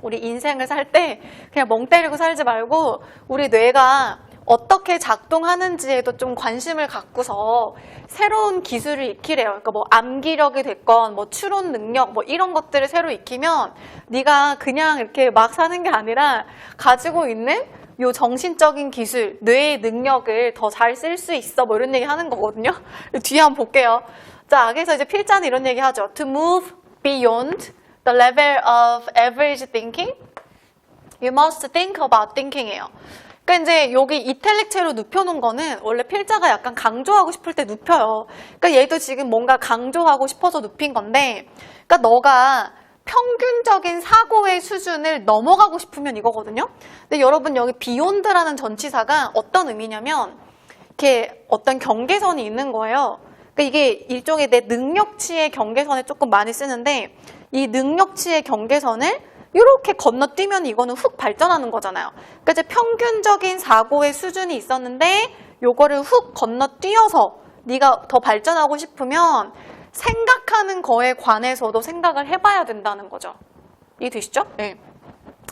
우리 인생을 살 때 그냥 멍 때리고 살지 말고 우리 뇌가 어떻게 작동하는지에도 좀 관심을 갖고서 새로운 기술을 익히래요. 그러니까 뭐 암기력이 됐건 뭐 추론 능력 뭐 이런 것들을 새로 익히면 네가 그냥 이렇게 막 사는 게 아니라 가지고 있는 요 정신적인 기술, 뇌의 능력을 더 잘 쓸 수 있어 뭐 이런 얘기 하는 거거든요. 뒤에 한번 볼게요. 자, 그래서 이제 필자는 이런 얘기 하죠. To move beyond the level of average thinking, you must think about thinking이에요. 그러니까 이제 여기 이탈릭체로 눕혀놓은 거는 원래 필자가 약간 강조하고 싶을 때 눕혀요. 그러니까 얘도 지금 뭔가 강조하고 싶어서 눕힌 건데, 그러니까 너가 평균적인 사고의 수준을 넘어가고 싶으면 이거거든요. 근데 여러분 여기 beyond라는 전치사가 어떤 의미냐면 이렇게 어떤 경계선이 있는 거예요. 그러니까 이게 일종의 내 능력치의 경계선에 조금 많이 쓰는데 이 능력치의 경계선을 이렇게 건너뛰면 이거는 훅 발전하는 거잖아요. 그러니까 이제 평균적인 사고의 수준이 있었는데 요거를 훅 건너뛰어서 네가 더 발전하고 싶으면 생각하는 거에 관해서도 생각을 해봐야 된다는 거죠. 이해되시죠? 네.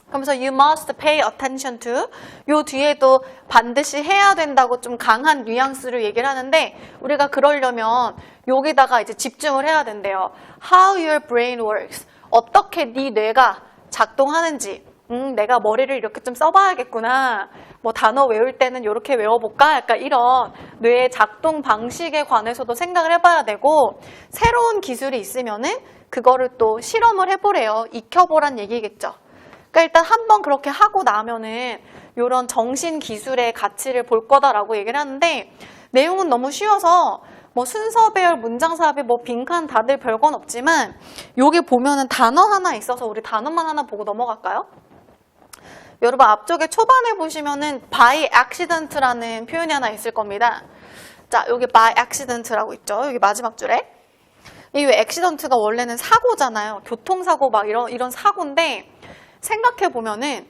그러면서 you must pay attention to 요 뒤에도 반드시 해야 된다고 좀 강한 뉘앙스로 얘기를 하는데 우리가 그러려면 여기다가 이제 집중을 해야 된대요. How your brain works. 어떻게 네 뇌가 작동하는지. 내가 머리를 이렇게 좀 써봐야겠구나. 뭐 단어 외울 때는 이렇게 외워볼까? 약간 이런 뇌의 작동 방식에 관해서도 생각을 해봐야 되고 새로운 기술이 있으면은 그거를 또 실험을 해보래요. 익혀보란 얘기겠죠. 그러니까 일단 한번 그렇게 하고 나면은 이런 정신 기술의 가치를 볼 거다라고 얘기를 하는데 내용은 너무 쉬워서 뭐 순서 배열, 문장 삽입, 뭐 빈칸 다들 별건 없지만 여기 보면은 단어 하나 있어서 우리 단어만 하나 보고 넘어갈까요? 여러분 앞쪽에 초반에 보시면은 by accident라는 표현이 하나 있을 겁니다. 자, 여기 by accident라고 있죠. 여기 마지막 줄에. 이 accident가 원래는 사고잖아요. 교통사고 막 이런 사고인데 생각해 보면은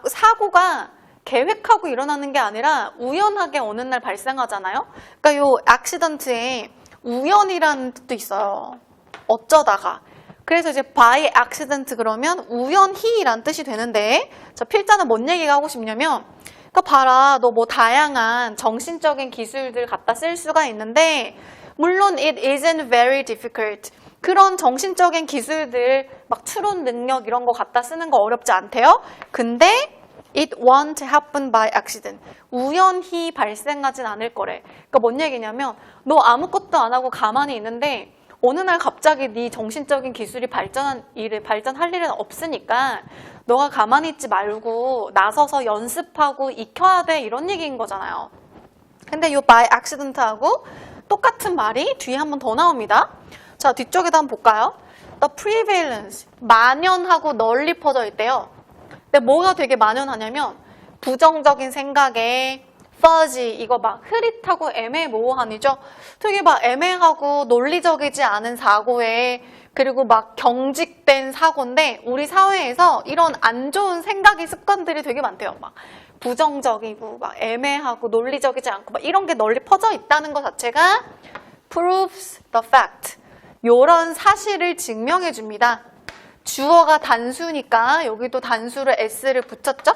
사고가 계획하고 일어나는 게 아니라 우연하게 어느 날 발생하잖아요. 그러니까 요 accident에 우연이라는 뜻도 있어요. 어쩌다가. 그래서 이제 by accident 그러면 우연히라는 뜻이 되는데 자, 필자는 뭔 얘기가 하고 싶냐면 그러니까 봐라 너 뭐 다양한 정신적인 기술들 갖다 쓸 수가 있는데 물론 it isn't very difficult 그런 정신적인 기술들 막 추론 능력 이런 거 갖다 쓰는 거 어렵지 않대요. 근데 it won't happen by accident 우연히 발생하진 않을 거래. 그러니까 뭔 얘기냐면 너 아무것도 안 하고 가만히 있는데 어느 날 갑자기 네 정신적인 기술이 발전할 일은 없으니까 너가 가만히 있지 말고 나서서 연습하고 익혀야 돼 이런 얘기인 거잖아요. 근데 이 by accident하고 똑같은 말이 뒤에 한 번 더 나옵니다. 자, 뒤쪽에도 한번 볼까요? The prevalence, 만연하고 널리 퍼져 있대요. 근데 뭐가 되게 만연하냐면 부정적인 생각에 fuzzy, 이거 막 흐릿하고 애매모호한이죠. 되게 막 애매하고 논리적이지 않은 사고에 그리고 막 경직된 사고인데 우리 사회에서 이런 안 좋은 생각이 습관들이 되게 많대요. 막 부정적이고 막 애매하고 논리적이지 않고 막 이런 게 널리 퍼져 있다는 것 자체가 proves the fact. 요런 사실을 증명해 줍니다. 주어가 단수니까 여기도 단수를 s를 붙였죠?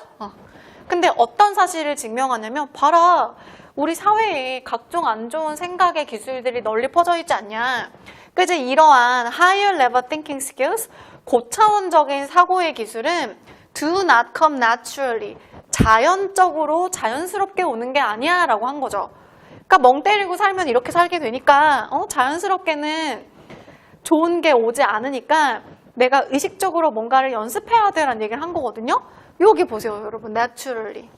근데 어떤 사실을 증명하냐면 봐라 우리 사회에 각종 안 좋은 생각의 기술들이 널리 퍼져 있지 않냐. 그래서 이러한 higher level thinking skills 고차원적인 사고의 기술은 do not come naturally 자연적으로 자연스럽게 오는 게 아니야 라고 한 거죠. 그러니까 멍 때리고 살면 이렇게 살게 되니까 자연스럽게는 좋은 게 오지 않으니까 내가 의식적으로 뭔가를 연습해야 돼라는 얘기를 한 거거든요. 여기 보세요 여러분 naturally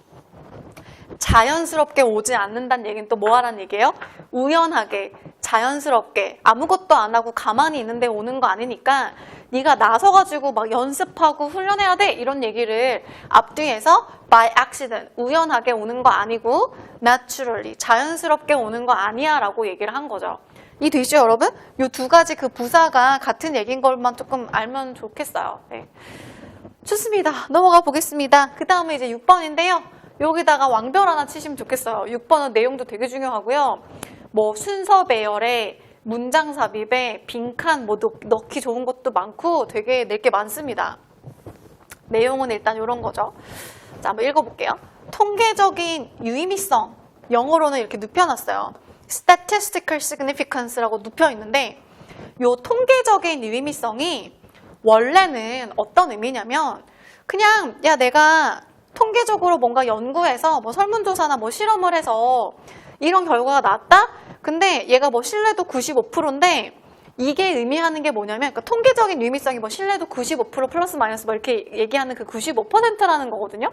자연스럽게 오지 않는다는 얘기는 또 뭐 하라는 얘기예요? 우연하게 자연스럽게 아무것도 안 하고 가만히 있는데 오는 거 아니니까 네가 나서가지고 막 연습하고 훈련해야 돼 이런 얘기를 앞뒤에서 by accident 우연하게 오는 거 아니고 naturally 자연스럽게 오는 거 아니야 라고 얘기를 한 거죠. 이해되시죠 여러분? 이 두 가지 그 부사가 같은 얘기인 것만 조금 알면 좋겠어요. 네. 좋습니다. 넘어가 보겠습니다. 그 다음에 이제 6번인데요. 여기다가 왕별 하나 치시면 좋겠어요. 6번은 내용도 되게 중요하고요. 뭐 순서 배열에 문장 삽입에 빈칸 뭐 넣기 좋은 것도 많고 되게 낼 게 많습니다. 내용은 일단 이런 거죠. 자, 한번 읽어볼게요. 통계적인 유의미성 영어로는 이렇게 눕혀놨어요. statistical significance라고 눕혀 있는데 요 통계적인 유의미성이 원래는 어떤 의미냐면 그냥 야 내가 통계적으로 뭔가 연구해서 뭐 설문조사나 뭐 실험을 해서 이런 결과가 나왔다? 근데 얘가 뭐 신뢰도 95%인데 이게 의미하는 게 뭐냐면 그러니까 통계적인 유의미성이 뭐 신뢰도 95% 플러스 마이너스 뭐 이렇게 얘기하는 그 95%라는 거거든요.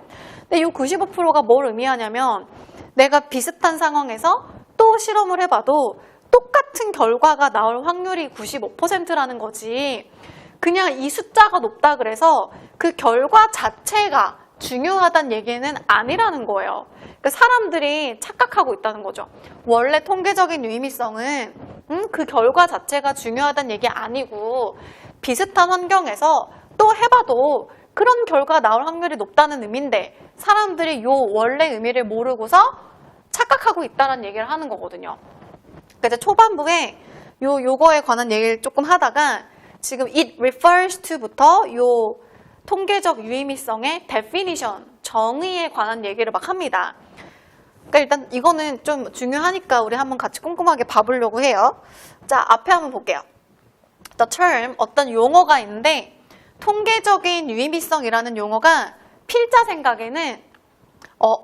근데 이 95%가 뭘 의미하냐면 내가 비슷한 상황에서 또 실험을 해봐도 똑같은 결과가 나올 확률이 95%라는 거지. 그냥 이 숫자가 높다 그래서 그 결과 자체가 중요하다는 얘기는 아니라는 거예요. 그러니까 사람들이 착각하고 있다는 거죠. 원래 통계적인 유의미성은 그 결과 자체가 중요하다는 얘기 아니고 비슷한 환경에서 또 해봐도 그런 결과가 나올 확률이 높다는 의미인데 사람들이 요 원래 의미를 모르고서 착각하고 있다는 얘기를 하는 거거든요. 그러니까 이제 초반부에 요거에 관한 얘기를 조금 하다가 지금 it refers to부터 요 통계적 유의미성의 definition, 정의에 관한 얘기를 막 합니다. 그러니까 일단 이거는 좀 중요하니까 우리 한번 같이 꼼꼼하게 봐보려고 해요. 자, 앞에 한번 볼게요. The term, 어떤 용어가 있는데 통계적인 유의미성이라는 용어가 필자 생각에는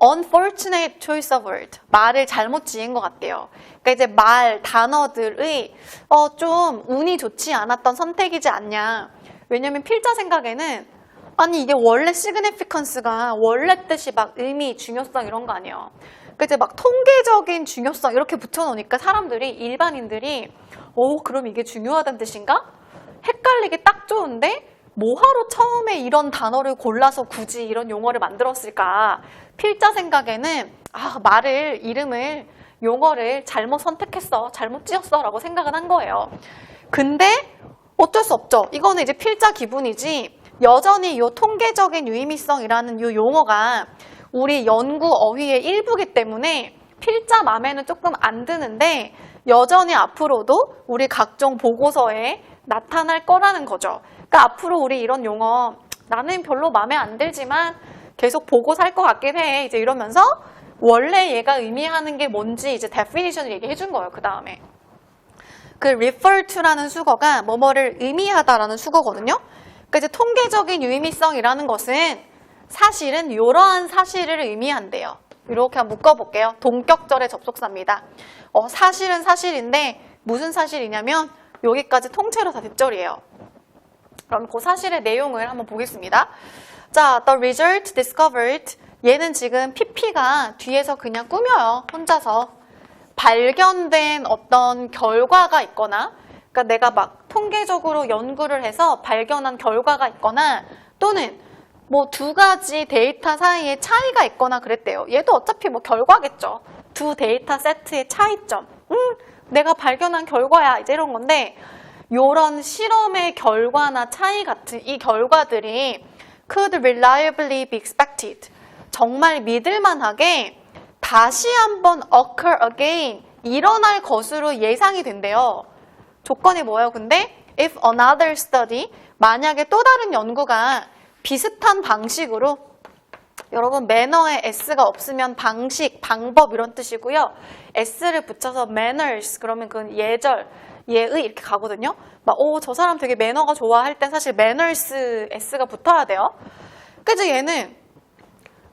unfortunate choice of word, 말을 잘못 지은 것 같대요. 그러니까 이제 단어들의 좀 운이 좋지 않았던 선택이지 않냐. 왜냐면 필자 생각에는 아니 이게 원래 significance가 원래 뜻이 막 의미, 중요성 이런 거 아니에요. 그러니까 이제 막 통계적인 중요성 이렇게 붙여놓으니까 일반인들이 그럼 이게 중요하다는 뜻인가? 헷갈리기 딱 좋은데 뭐하러 처음에 이런 단어를 골라서 굳이 이런 용어를 만들었을까? 필자 생각에는 이름을, 용어를 잘못 선택했어, 잘못 지었어 라고 생각은 한 거예요. 근데 어쩔 수 없죠. 이거는 이제 필자 기분이지 여전히 이 통계적인 유의미성이라는 이 용어가 우리 연구 어휘의 일부이기 때문에 필자 맘에는 조금 안 드는데 여전히 앞으로도 우리 각종 보고서에 나타날 거라는 거죠. 그러니까 앞으로 우리 이런 용어 나는 별로 마음에 안 들지만 계속 보고 살 것 같긴 해. 이제 이러면서 원래 얘가 의미하는 게 뭔지 이제 definition을 얘기해 준 거예요. 그 다음에. 그 refer to라는 수거가 뭐뭐를 의미하다라는 수거거든요. 그러니까 이제 통계적인 유의미성이라는 것은 사실은 이러한 사실을 의미한대요. 이렇게 한번 묶어볼게요. 동격절의 접속사입니다. 사실은 사실인데 무슨 사실이냐면 여기까지 통째로 다 뒷절이에요. 그럼 그 사실의 내용을 한번 보겠습니다. 자, the result discovered. 얘는 지금 PP가 뒤에서 그냥 꾸며요. 혼자서. 발견된 어떤 결과가 있거나, 그러니까 내가 막 통계적으로 연구를 해서 발견한 결과가 있거나, 또는 뭐 두 가지 데이터 사이에 차이가 있거나 그랬대요. 얘도 어차피 뭐 결과겠죠. 두 데이터 세트의 차이점. 내가 발견한 결과야. 이제 이런 건데, 요런 실험의 결과나 차이 같은 이 결과들이 could reliably be expected. 정말 믿을만하게 다시 한번 occur again. 일어날 것으로 예상이 된대요. 조건이 뭐예요? 근데 if another study, 만약에 또 다른 연구가 비슷한 방식으로, 여러분 매너에 s가 없으면 방식, 방법 이런 뜻이고요. s를 붙여서 manners, 그러면 그건 예절, 예의 이렇게 가거든요. 막 저 사람 되게 매너가 좋아 할 땐 사실 manners s가 붙어야 돼요. 그래서 얘는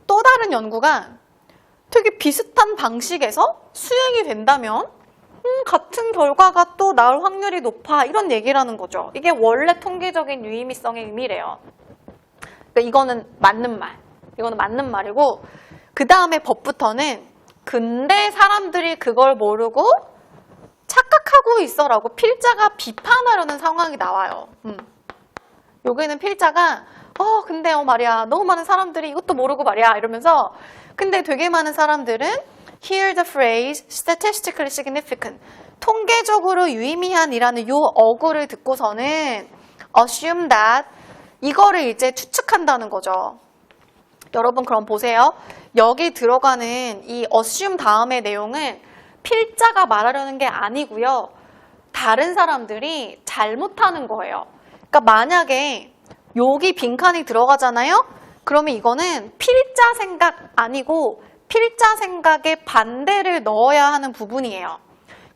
또 다른 연구가 되게 비슷한 방식에서 수행이 된다면 같은 결과가 또 나올 확률이 높아, 이런 얘기라는 거죠. 이게 원래 통계적인 유의미성의 의미래요. 그러니까 이거는 맞는 말이고, 그 다음에 법부터는 근데 사람들이 그걸 모르고 착각하고 있어라고 필자가 비판하려는 상황이 나와요. 여기는 필자가 근데 말이야, 너무 많은 사람들이 이것도 모르고 말이야 이러면서, 근데 되게 많은 사람들은 hear the phrase statistically significant, 통계적으로 유의미한이라는 요 어구를 듣고서는 assume that, 이거를 이제 추측한다는 거죠. 여러분 그럼 보세요. 여기 들어가는 이 assume 다음의 내용은 필자가 말하려는 게 아니고요. 다른 사람들이 잘못하는 거예요. 그러니까 만약에 여기 빈칸이 들어가잖아요? 그러면 이거는 필자 생각 아니고 필자 생각의 반대를 넣어야 하는 부분이에요.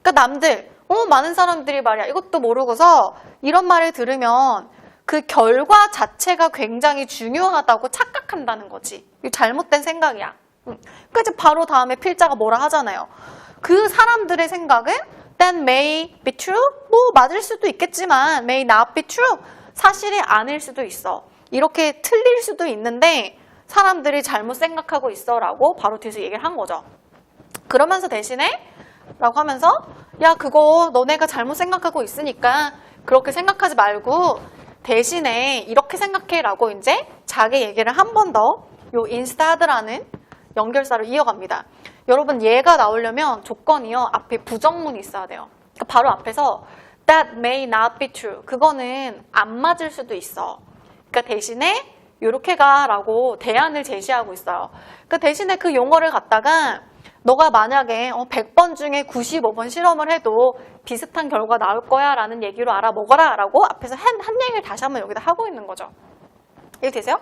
그러니까 남들, 많은 사람들이 말이야 이것도 모르고서 이런 말을 들으면 그 결과 자체가 굉장히 중요하다고 착각한다는 거지. 이거 잘못된 생각이야. 그러니까 이제 바로 다음에 필자가 뭐라 하잖아요. 그 사람들의 생각은 that may be true? 뭐 맞을 수도 있겠지만 may not be true? 사실이 아닐 수도 있어. 이렇게 틀릴 수도 있는데 사람들이 잘못 생각하고 있어 라고 바로 뒤에서 얘기를 한 거죠. 그러면서 대신에 라고 하면서 야 그거 너네가 잘못 생각하고 있으니까 그렇게 생각하지 말고 대신에 이렇게 생각해 라고 이제 자기 얘기를 한 번 더 요 instead라는 연결사로 이어갑니다. 여러분 얘가 나오려면 조건이요. 앞에 부정문이 있어야 돼요. 그러니까 바로 앞에서 that may not be true. 그거는 안 맞을 수도 있어. 그러니까 대신에 이렇게 가라고 대안을 제시하고 있어요. 그러니까 대신에 그 용어를 갖다가 너가 만약에 100번 중에 95번 실험을 해도 비슷한 결과 나올 거야 라는 얘기로 알아먹어라 라고 앞에서 한 얘기를 다시 한번 여기다 하고 있는 거죠. 이해되세요?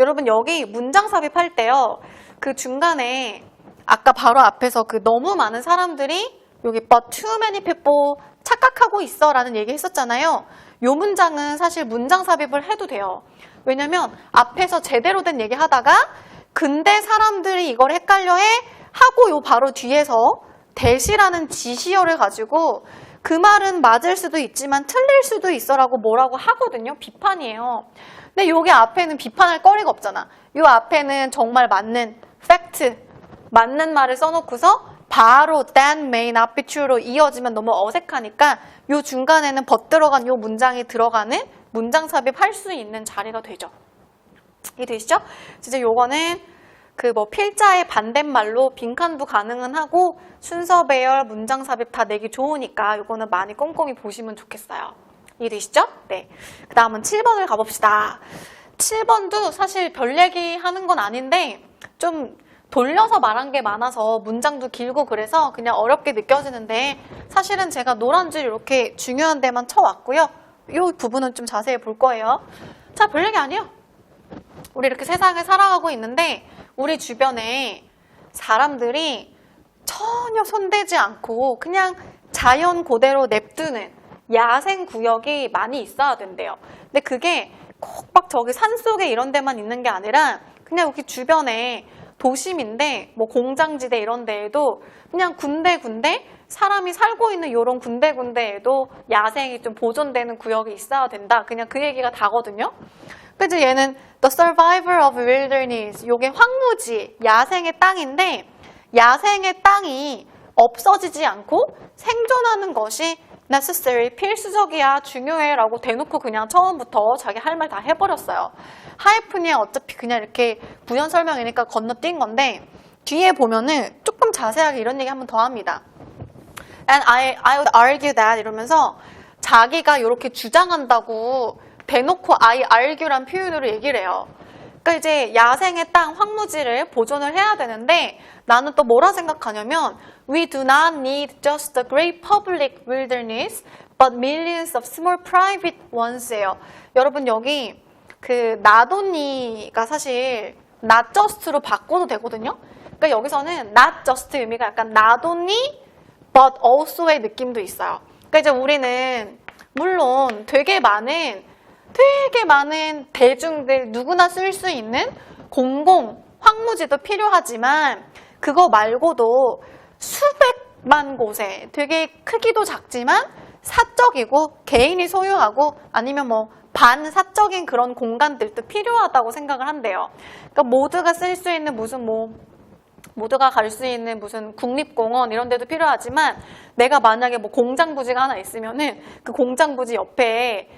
여러분 여기 문장 삽입할 때요. 그 중간에 아까 바로 앞에서 그 너무 많은 사람들이 여기 but too many people 착각하고 있어 라는 얘기 했었잖아요. 요 문장은 사실 문장 삽입을 해도 돼요. 왜냐면 앞에서 제대로 된 얘기 하다가 근데 사람들이 이걸 헷갈려해 하고 요 바로 뒤에서 대시라는 지시어를 가지고 그 말은 맞을 수도 있지만 틀릴 수도 있어라고 뭐라고 하거든요. 비판이에요. 근데 여기 앞에는 비판할 거리가 없잖아. 요 앞에는 정말 맞는 팩트, 맞는 말을 써놓고서 바로 that may not be true로 이어지면 너무 어색하니까 요 중간에는 벗 들어간 요 문장이 들어가는 문장 삽입할 수 있는 자리가 되죠. 이해되시죠? 진짜 요거는 그 뭐 필자의 반대말로 빈칸도 가능은 하고 순서 배열, 문장 삽입 다 내기 좋으니까 요거는 많이 꼼꼼히 보시면 좋겠어요. 이해되시죠? 네. 그 다음은 7번을 가봅시다. 7번도 사실 별 얘기 하는 건 아닌데 좀 돌려서 말한 게 많아서 문장도 길고 그래서 그냥 어렵게 느껴지는데 사실은 제가 노란 줄 이렇게 중요한 데만 쳐왔고요. 이 부분은 좀 자세히 볼 거예요. 자, 별 얘기 아니에요. 우리 이렇게 세상을 살아가고 있는데 우리 주변에 사람들이 전혀 손대지 않고 그냥 자연 그대로 냅두는 야생 구역이 많이 있어야 된대요. 근데 그게 꼭 막 저기 산속에 이런 데만 있는 게 아니라 그냥 여기 주변에 도심인데 뭐 공장지대 이런 데에도 그냥 군데군데 사람이 살고 있는 이런 군데군데에도 야생이 좀 보존되는 구역이 있어야 된다. 그냥 그 얘기가 다거든요. 그래서 얘는 The Survivor of Wilderness, 요게 황무지, 야생의 땅인데 야생의 땅이 없어지지 않고 생존하는 것이 necessary, 필수적이야, 중요해 라고 대놓고 그냥 처음부터 자기 할 말 다 해버렸어요. 하이픈이 어차피 그냥 이렇게 부연 설명이니까 건너뛴 건데 뒤에 보면은 조금 자세하게 이런 얘기 한번 더 합니다. And I would argue that 이러면서 자기가 이렇게 주장한다고 대놓고 I argue란 표현으로 얘기를 해요. 그러니까 이제 야생의 땅, 황무지를 보존을 해야 되는데 나는 또 뭐라 생각하냐면 We do not need just the great public wilderness, but millions of small private ones예요. 여러분 여기 그 not only가 사실 not just로 바꿔도 되거든요. 그러니까 여기서는 not just 의미가 약간 not only but also의 느낌도 있어요. 그러니까 이제 우리는 물론 되게 많은 대중들 누구나 쓸 수 있는 공공 황무지도 필요하지만 그거 말고도 수백만 곳에 되게 크기도 작지만 사적이고 개인이 소유하고 아니면 뭐 반사적인 그런 공간들도 필요하다고 생각을 한대요. 그러니까 모두가 쓸 수 있는 무슨 뭐 모두가 갈 수 있는 무슨 국립공원 이런 데도 필요하지만 내가 만약에 뭐 공장 부지가 하나 있으면은 그 공장 부지 옆에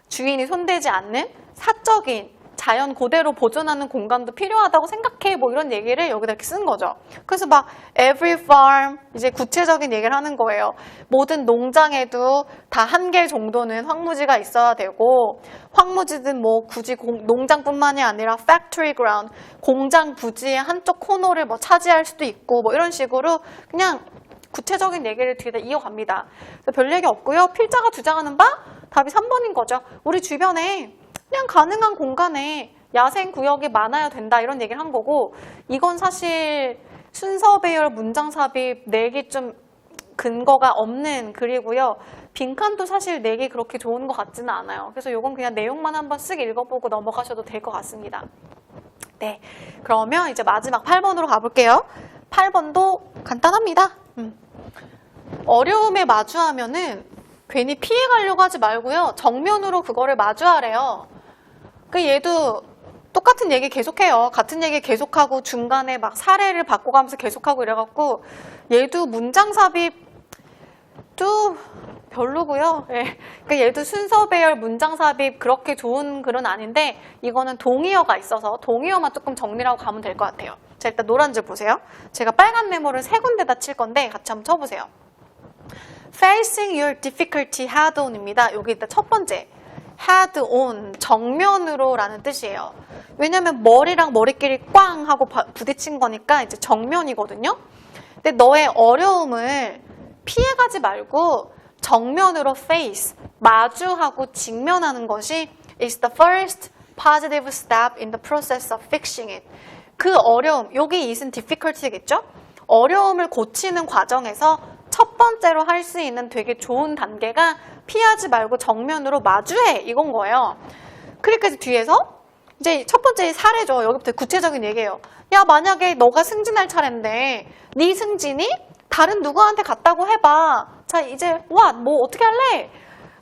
주인이 손대지 않는 사적인 자연 그대로 보존하는 공간도 필요하다고 생각해 뭐 이런 얘기를 여기다 이렇게 쓴 거죠. 그래서 막 every farm 이제 구체적인 얘기를 하는 거예요. 모든 농장에도 다 한 개 정도는 황무지가 있어야 되고 황무지든 뭐 굳이 농장뿐만이 아니라 factory ground 공장 부지의 한쪽 코너를 뭐 차지할 수도 있고 뭐 이런 식으로 그냥 구체적인 얘기를 뒤에다 이어갑니다. 별 얘기 없고요. 필자가 주장하는 바 답이 3번인 거죠. 우리 주변에 그냥 가능한 공간에 야생 구역이 많아야 된다 이런 얘기를 한 거고 이건 사실 순서 배열 문장 삽입 내기 좀 근거가 없는 글이고요. 빈칸도 사실 내기 그렇게 좋은 것 같지는 않아요. 그래서 이건 그냥 내용만 한번 쓱 읽어보고 넘어가셔도 될 것 같습니다. 네, 그러면 이제 마지막 8번으로 가볼게요. 8번도 간단합니다. 어려움에 마주하면은 괜히 피해가려고 하지 말고요. 정면으로 그거를 마주하래요. 그 얘도 똑같은 얘기 계속해요. 같은 얘기 계속하고 중간에 막 사례를 바꿔가면서 계속하고 이래갖고 얘도 문장 삽입도 별로고요. 예. 그러니까 얘도 순서 배열 문장 삽입 그렇게 좋은 글은 아닌데 이거는 동의어가 있어서 동의어만 조금 정리를 하고 가면 될 것 같아요. 자, 일단 노란 줄 보세요. 제가 빨간 메모를 3군데다 칠 건데 같이 한번 쳐보세요. Facing your difficulty head on입니다. 여기 일단 첫 번째 head on, 정면으로 라는 뜻이에요. 왜냐면 머리랑 머리끼리 꽝 하고 부딪힌 거니까 이제 정면이거든요. 근데 너의 어려움을 피해가지 말고 정면으로 face, 마주하고 직면하는 것이 is the first positive step in the process of fixing it. 그 어려움, 여기 is은 difficulty겠죠? 어려움을 고치는 과정에서 첫 번째로 할 수 있는 되게 좋은 단계가 피하지 말고 정면으로 마주해 이건 거예요. 그러니까 뒤에서 이제 첫 번째 사례죠. 여기부터 구체적인 얘기예요. 야, 만약에 너가 승진할 차례인데 네 승진이 다른 누구한테 갔다고 해봐. 자, 이제 뭐 어떻게 할래?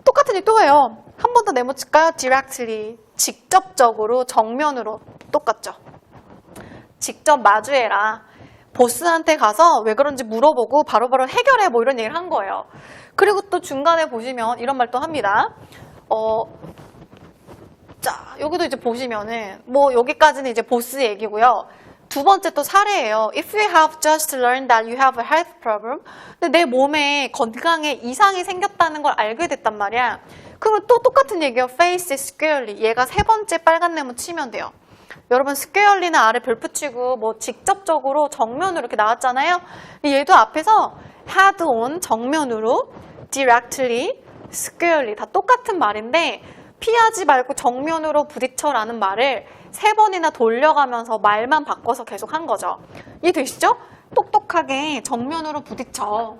똑같은 얘기 또 해요. 한 번 더 네모칠까요? directly, 직접적으로, 정면으로. 똑같죠. 직접 마주해라. 보스한테 가서 왜 그런지 물어보고 바로바로 해결해 뭐 이런 얘기를 한 거예요. 그리고 또 중간에 보시면 이런 말 또 합니다. 자, 여기도 이제 보시면은 뭐 여기까지는 이제 보스 얘기고요. 두 번째 또 사례예요. If you have just learned that you have a health problem, 근데 내 몸에 건강에 이상이 생겼다는 걸 알게 됐단 말이야. 그러면 또 똑같은 얘기예요. Face it squarely. 얘가 세 번째 빨간 네모 치면 돼요. 여러분 squarely는 아래 별 붙이고 뭐 직접적으로 정면으로 이렇게 나왔잖아요. 얘도 앞에서 head on 정면으로, directly, squarely 다 똑같은 말인데 피하지 말고 정면으로 부딪혀라는 말을 세 번이나 돌려가면서 말만 바꿔서 계속 한 거죠. 이해되시죠? 똑똑하게 정면으로 부딪혀.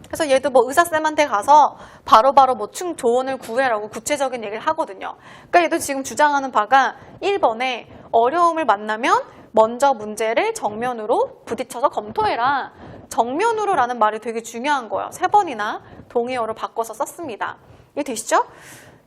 그래서 얘도 뭐 의사쌤한테 가서 바로바로 뭐 조언을 구해라고 구체적인 얘기를 하거든요. 그러니까 얘도 지금 주장하는 바가 1번에 어려움을 만나면 먼저 문제를 정면으로 부딪혀서 검토해라. 정면으로라는 말이 되게 중요한 거예요. 세 번이나 동의어로 바꿔서 썼습니다. 이해되시죠?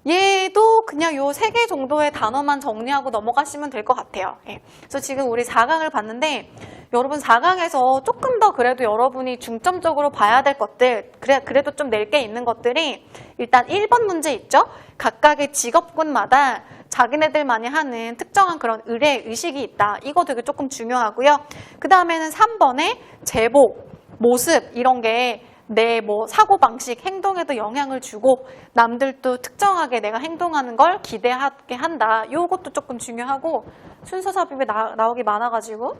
얘도 그냥 요 3개 정도의 단어만 정리하고 넘어가시면 될 것 같아요. 예. 그래서 지금 우리 4강을 봤는데 여러분 4강에서 조금 더 그래도 여러분이 중점적으로 봐야 될 것들, 그래도 좀 낼 게 있는 것들이 일단 1번 문제 있죠? 각각의 직업군마다 자기네들만이 하는 특정한 그런 의례, 의식이 있다. 이거 되게 조금 중요하고요. 그 다음에는 3번에 제복, 모습 이런 게 내 뭐 사고방식, 행동에도 영향을 주고 남들도 특정하게 내가 행동하는 걸 기대하게 한다. 이것도 조금 중요하고 순서 삽입이 나오기 많아가지고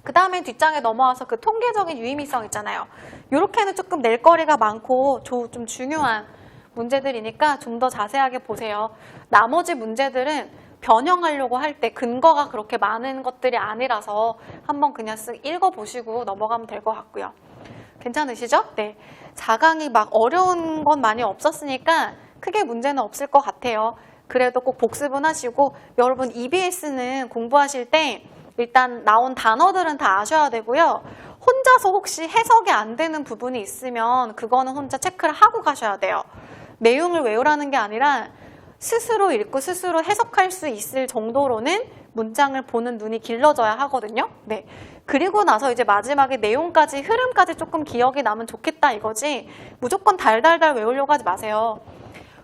그 다음에 뒷장에 넘어와서 그 통계적인 유의미성 있잖아요. 이렇게는 조금 낼 거리가 많고 좀 중요한 문제들이니까 좀 더 자세하게 보세요. 나머지 문제들은 변형하려고 할 때 근거가 그렇게 많은 것들이 아니라서 한번 그냥 쓱 읽어보시고 넘어가면 될 것 같고요. 괜찮으시죠? 네. 4강이 막 어려운 건 많이 없었으니까 크게 문제는 없을 것 같아요. 그래도 꼭 복습은 하시고 여러분 EBS는 공부하실 때 일단 나온 단어들은 다 아셔야 되고요. 혼자서 혹시 해석이 안 되는 부분이 있으면 그거는 혼자 체크를 하고 가셔야 돼요. 내용을 외우라는 게 아니라 스스로 읽고 스스로 해석할 수 있을 정도로는 문장을 보는 눈이 길러져야 하거든요. 네. 그리고 나서 이제 마지막에 내용까지, 흐름까지 조금 기억이 나면 좋겠다 이거지 무조건 달달달 외우려고 하지 마세요.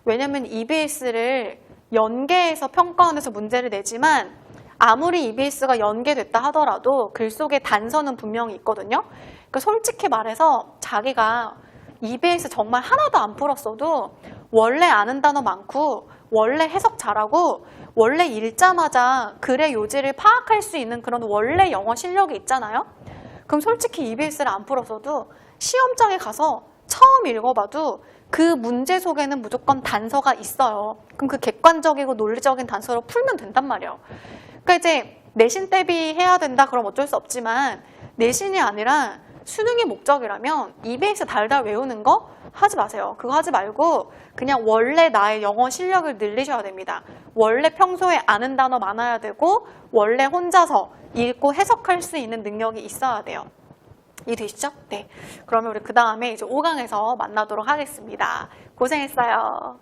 왜냐면 EBS를 연계해서 평가원에서 문제를 내지만 아무리 EBS가 연계됐다 하더라도 글 속에 단서는 분명히 있거든요. 그러니까 솔직히 말해서 자기가 EBS 정말 하나도 안 풀었어도 원래 아는 단어 많고 원래 해석 잘하고 원래 읽자마자 글의 요지를 파악할 수 있는 그런 원래 영어 실력이 있잖아요. 그럼 솔직히 EBS를 안 풀었어도 시험장에 가서 처음 읽어봐도 그 문제 속에는 무조건 단서가 있어요. 그럼 그 객관적이고 논리적인 단서로 풀면 된단 말이에요. 그러니까 이제 내신 대비해야 된다 그럼 어쩔 수 없지만 내신이 아니라 수능이 목적이라면 EBS 달달 외우는 거 하지 마세요. 그거 하지 말고 그냥 원래 나의 영어 실력을 늘리셔야 됩니다. 원래 평소에 아는 단어 많아야 되고 원래 혼자서 읽고 해석할 수 있는 능력이 있어야 돼요. 이해되시죠? 네. 그러면 우리 그 다음에 이제 5강에서 만나도록 하겠습니다. 고생했어요.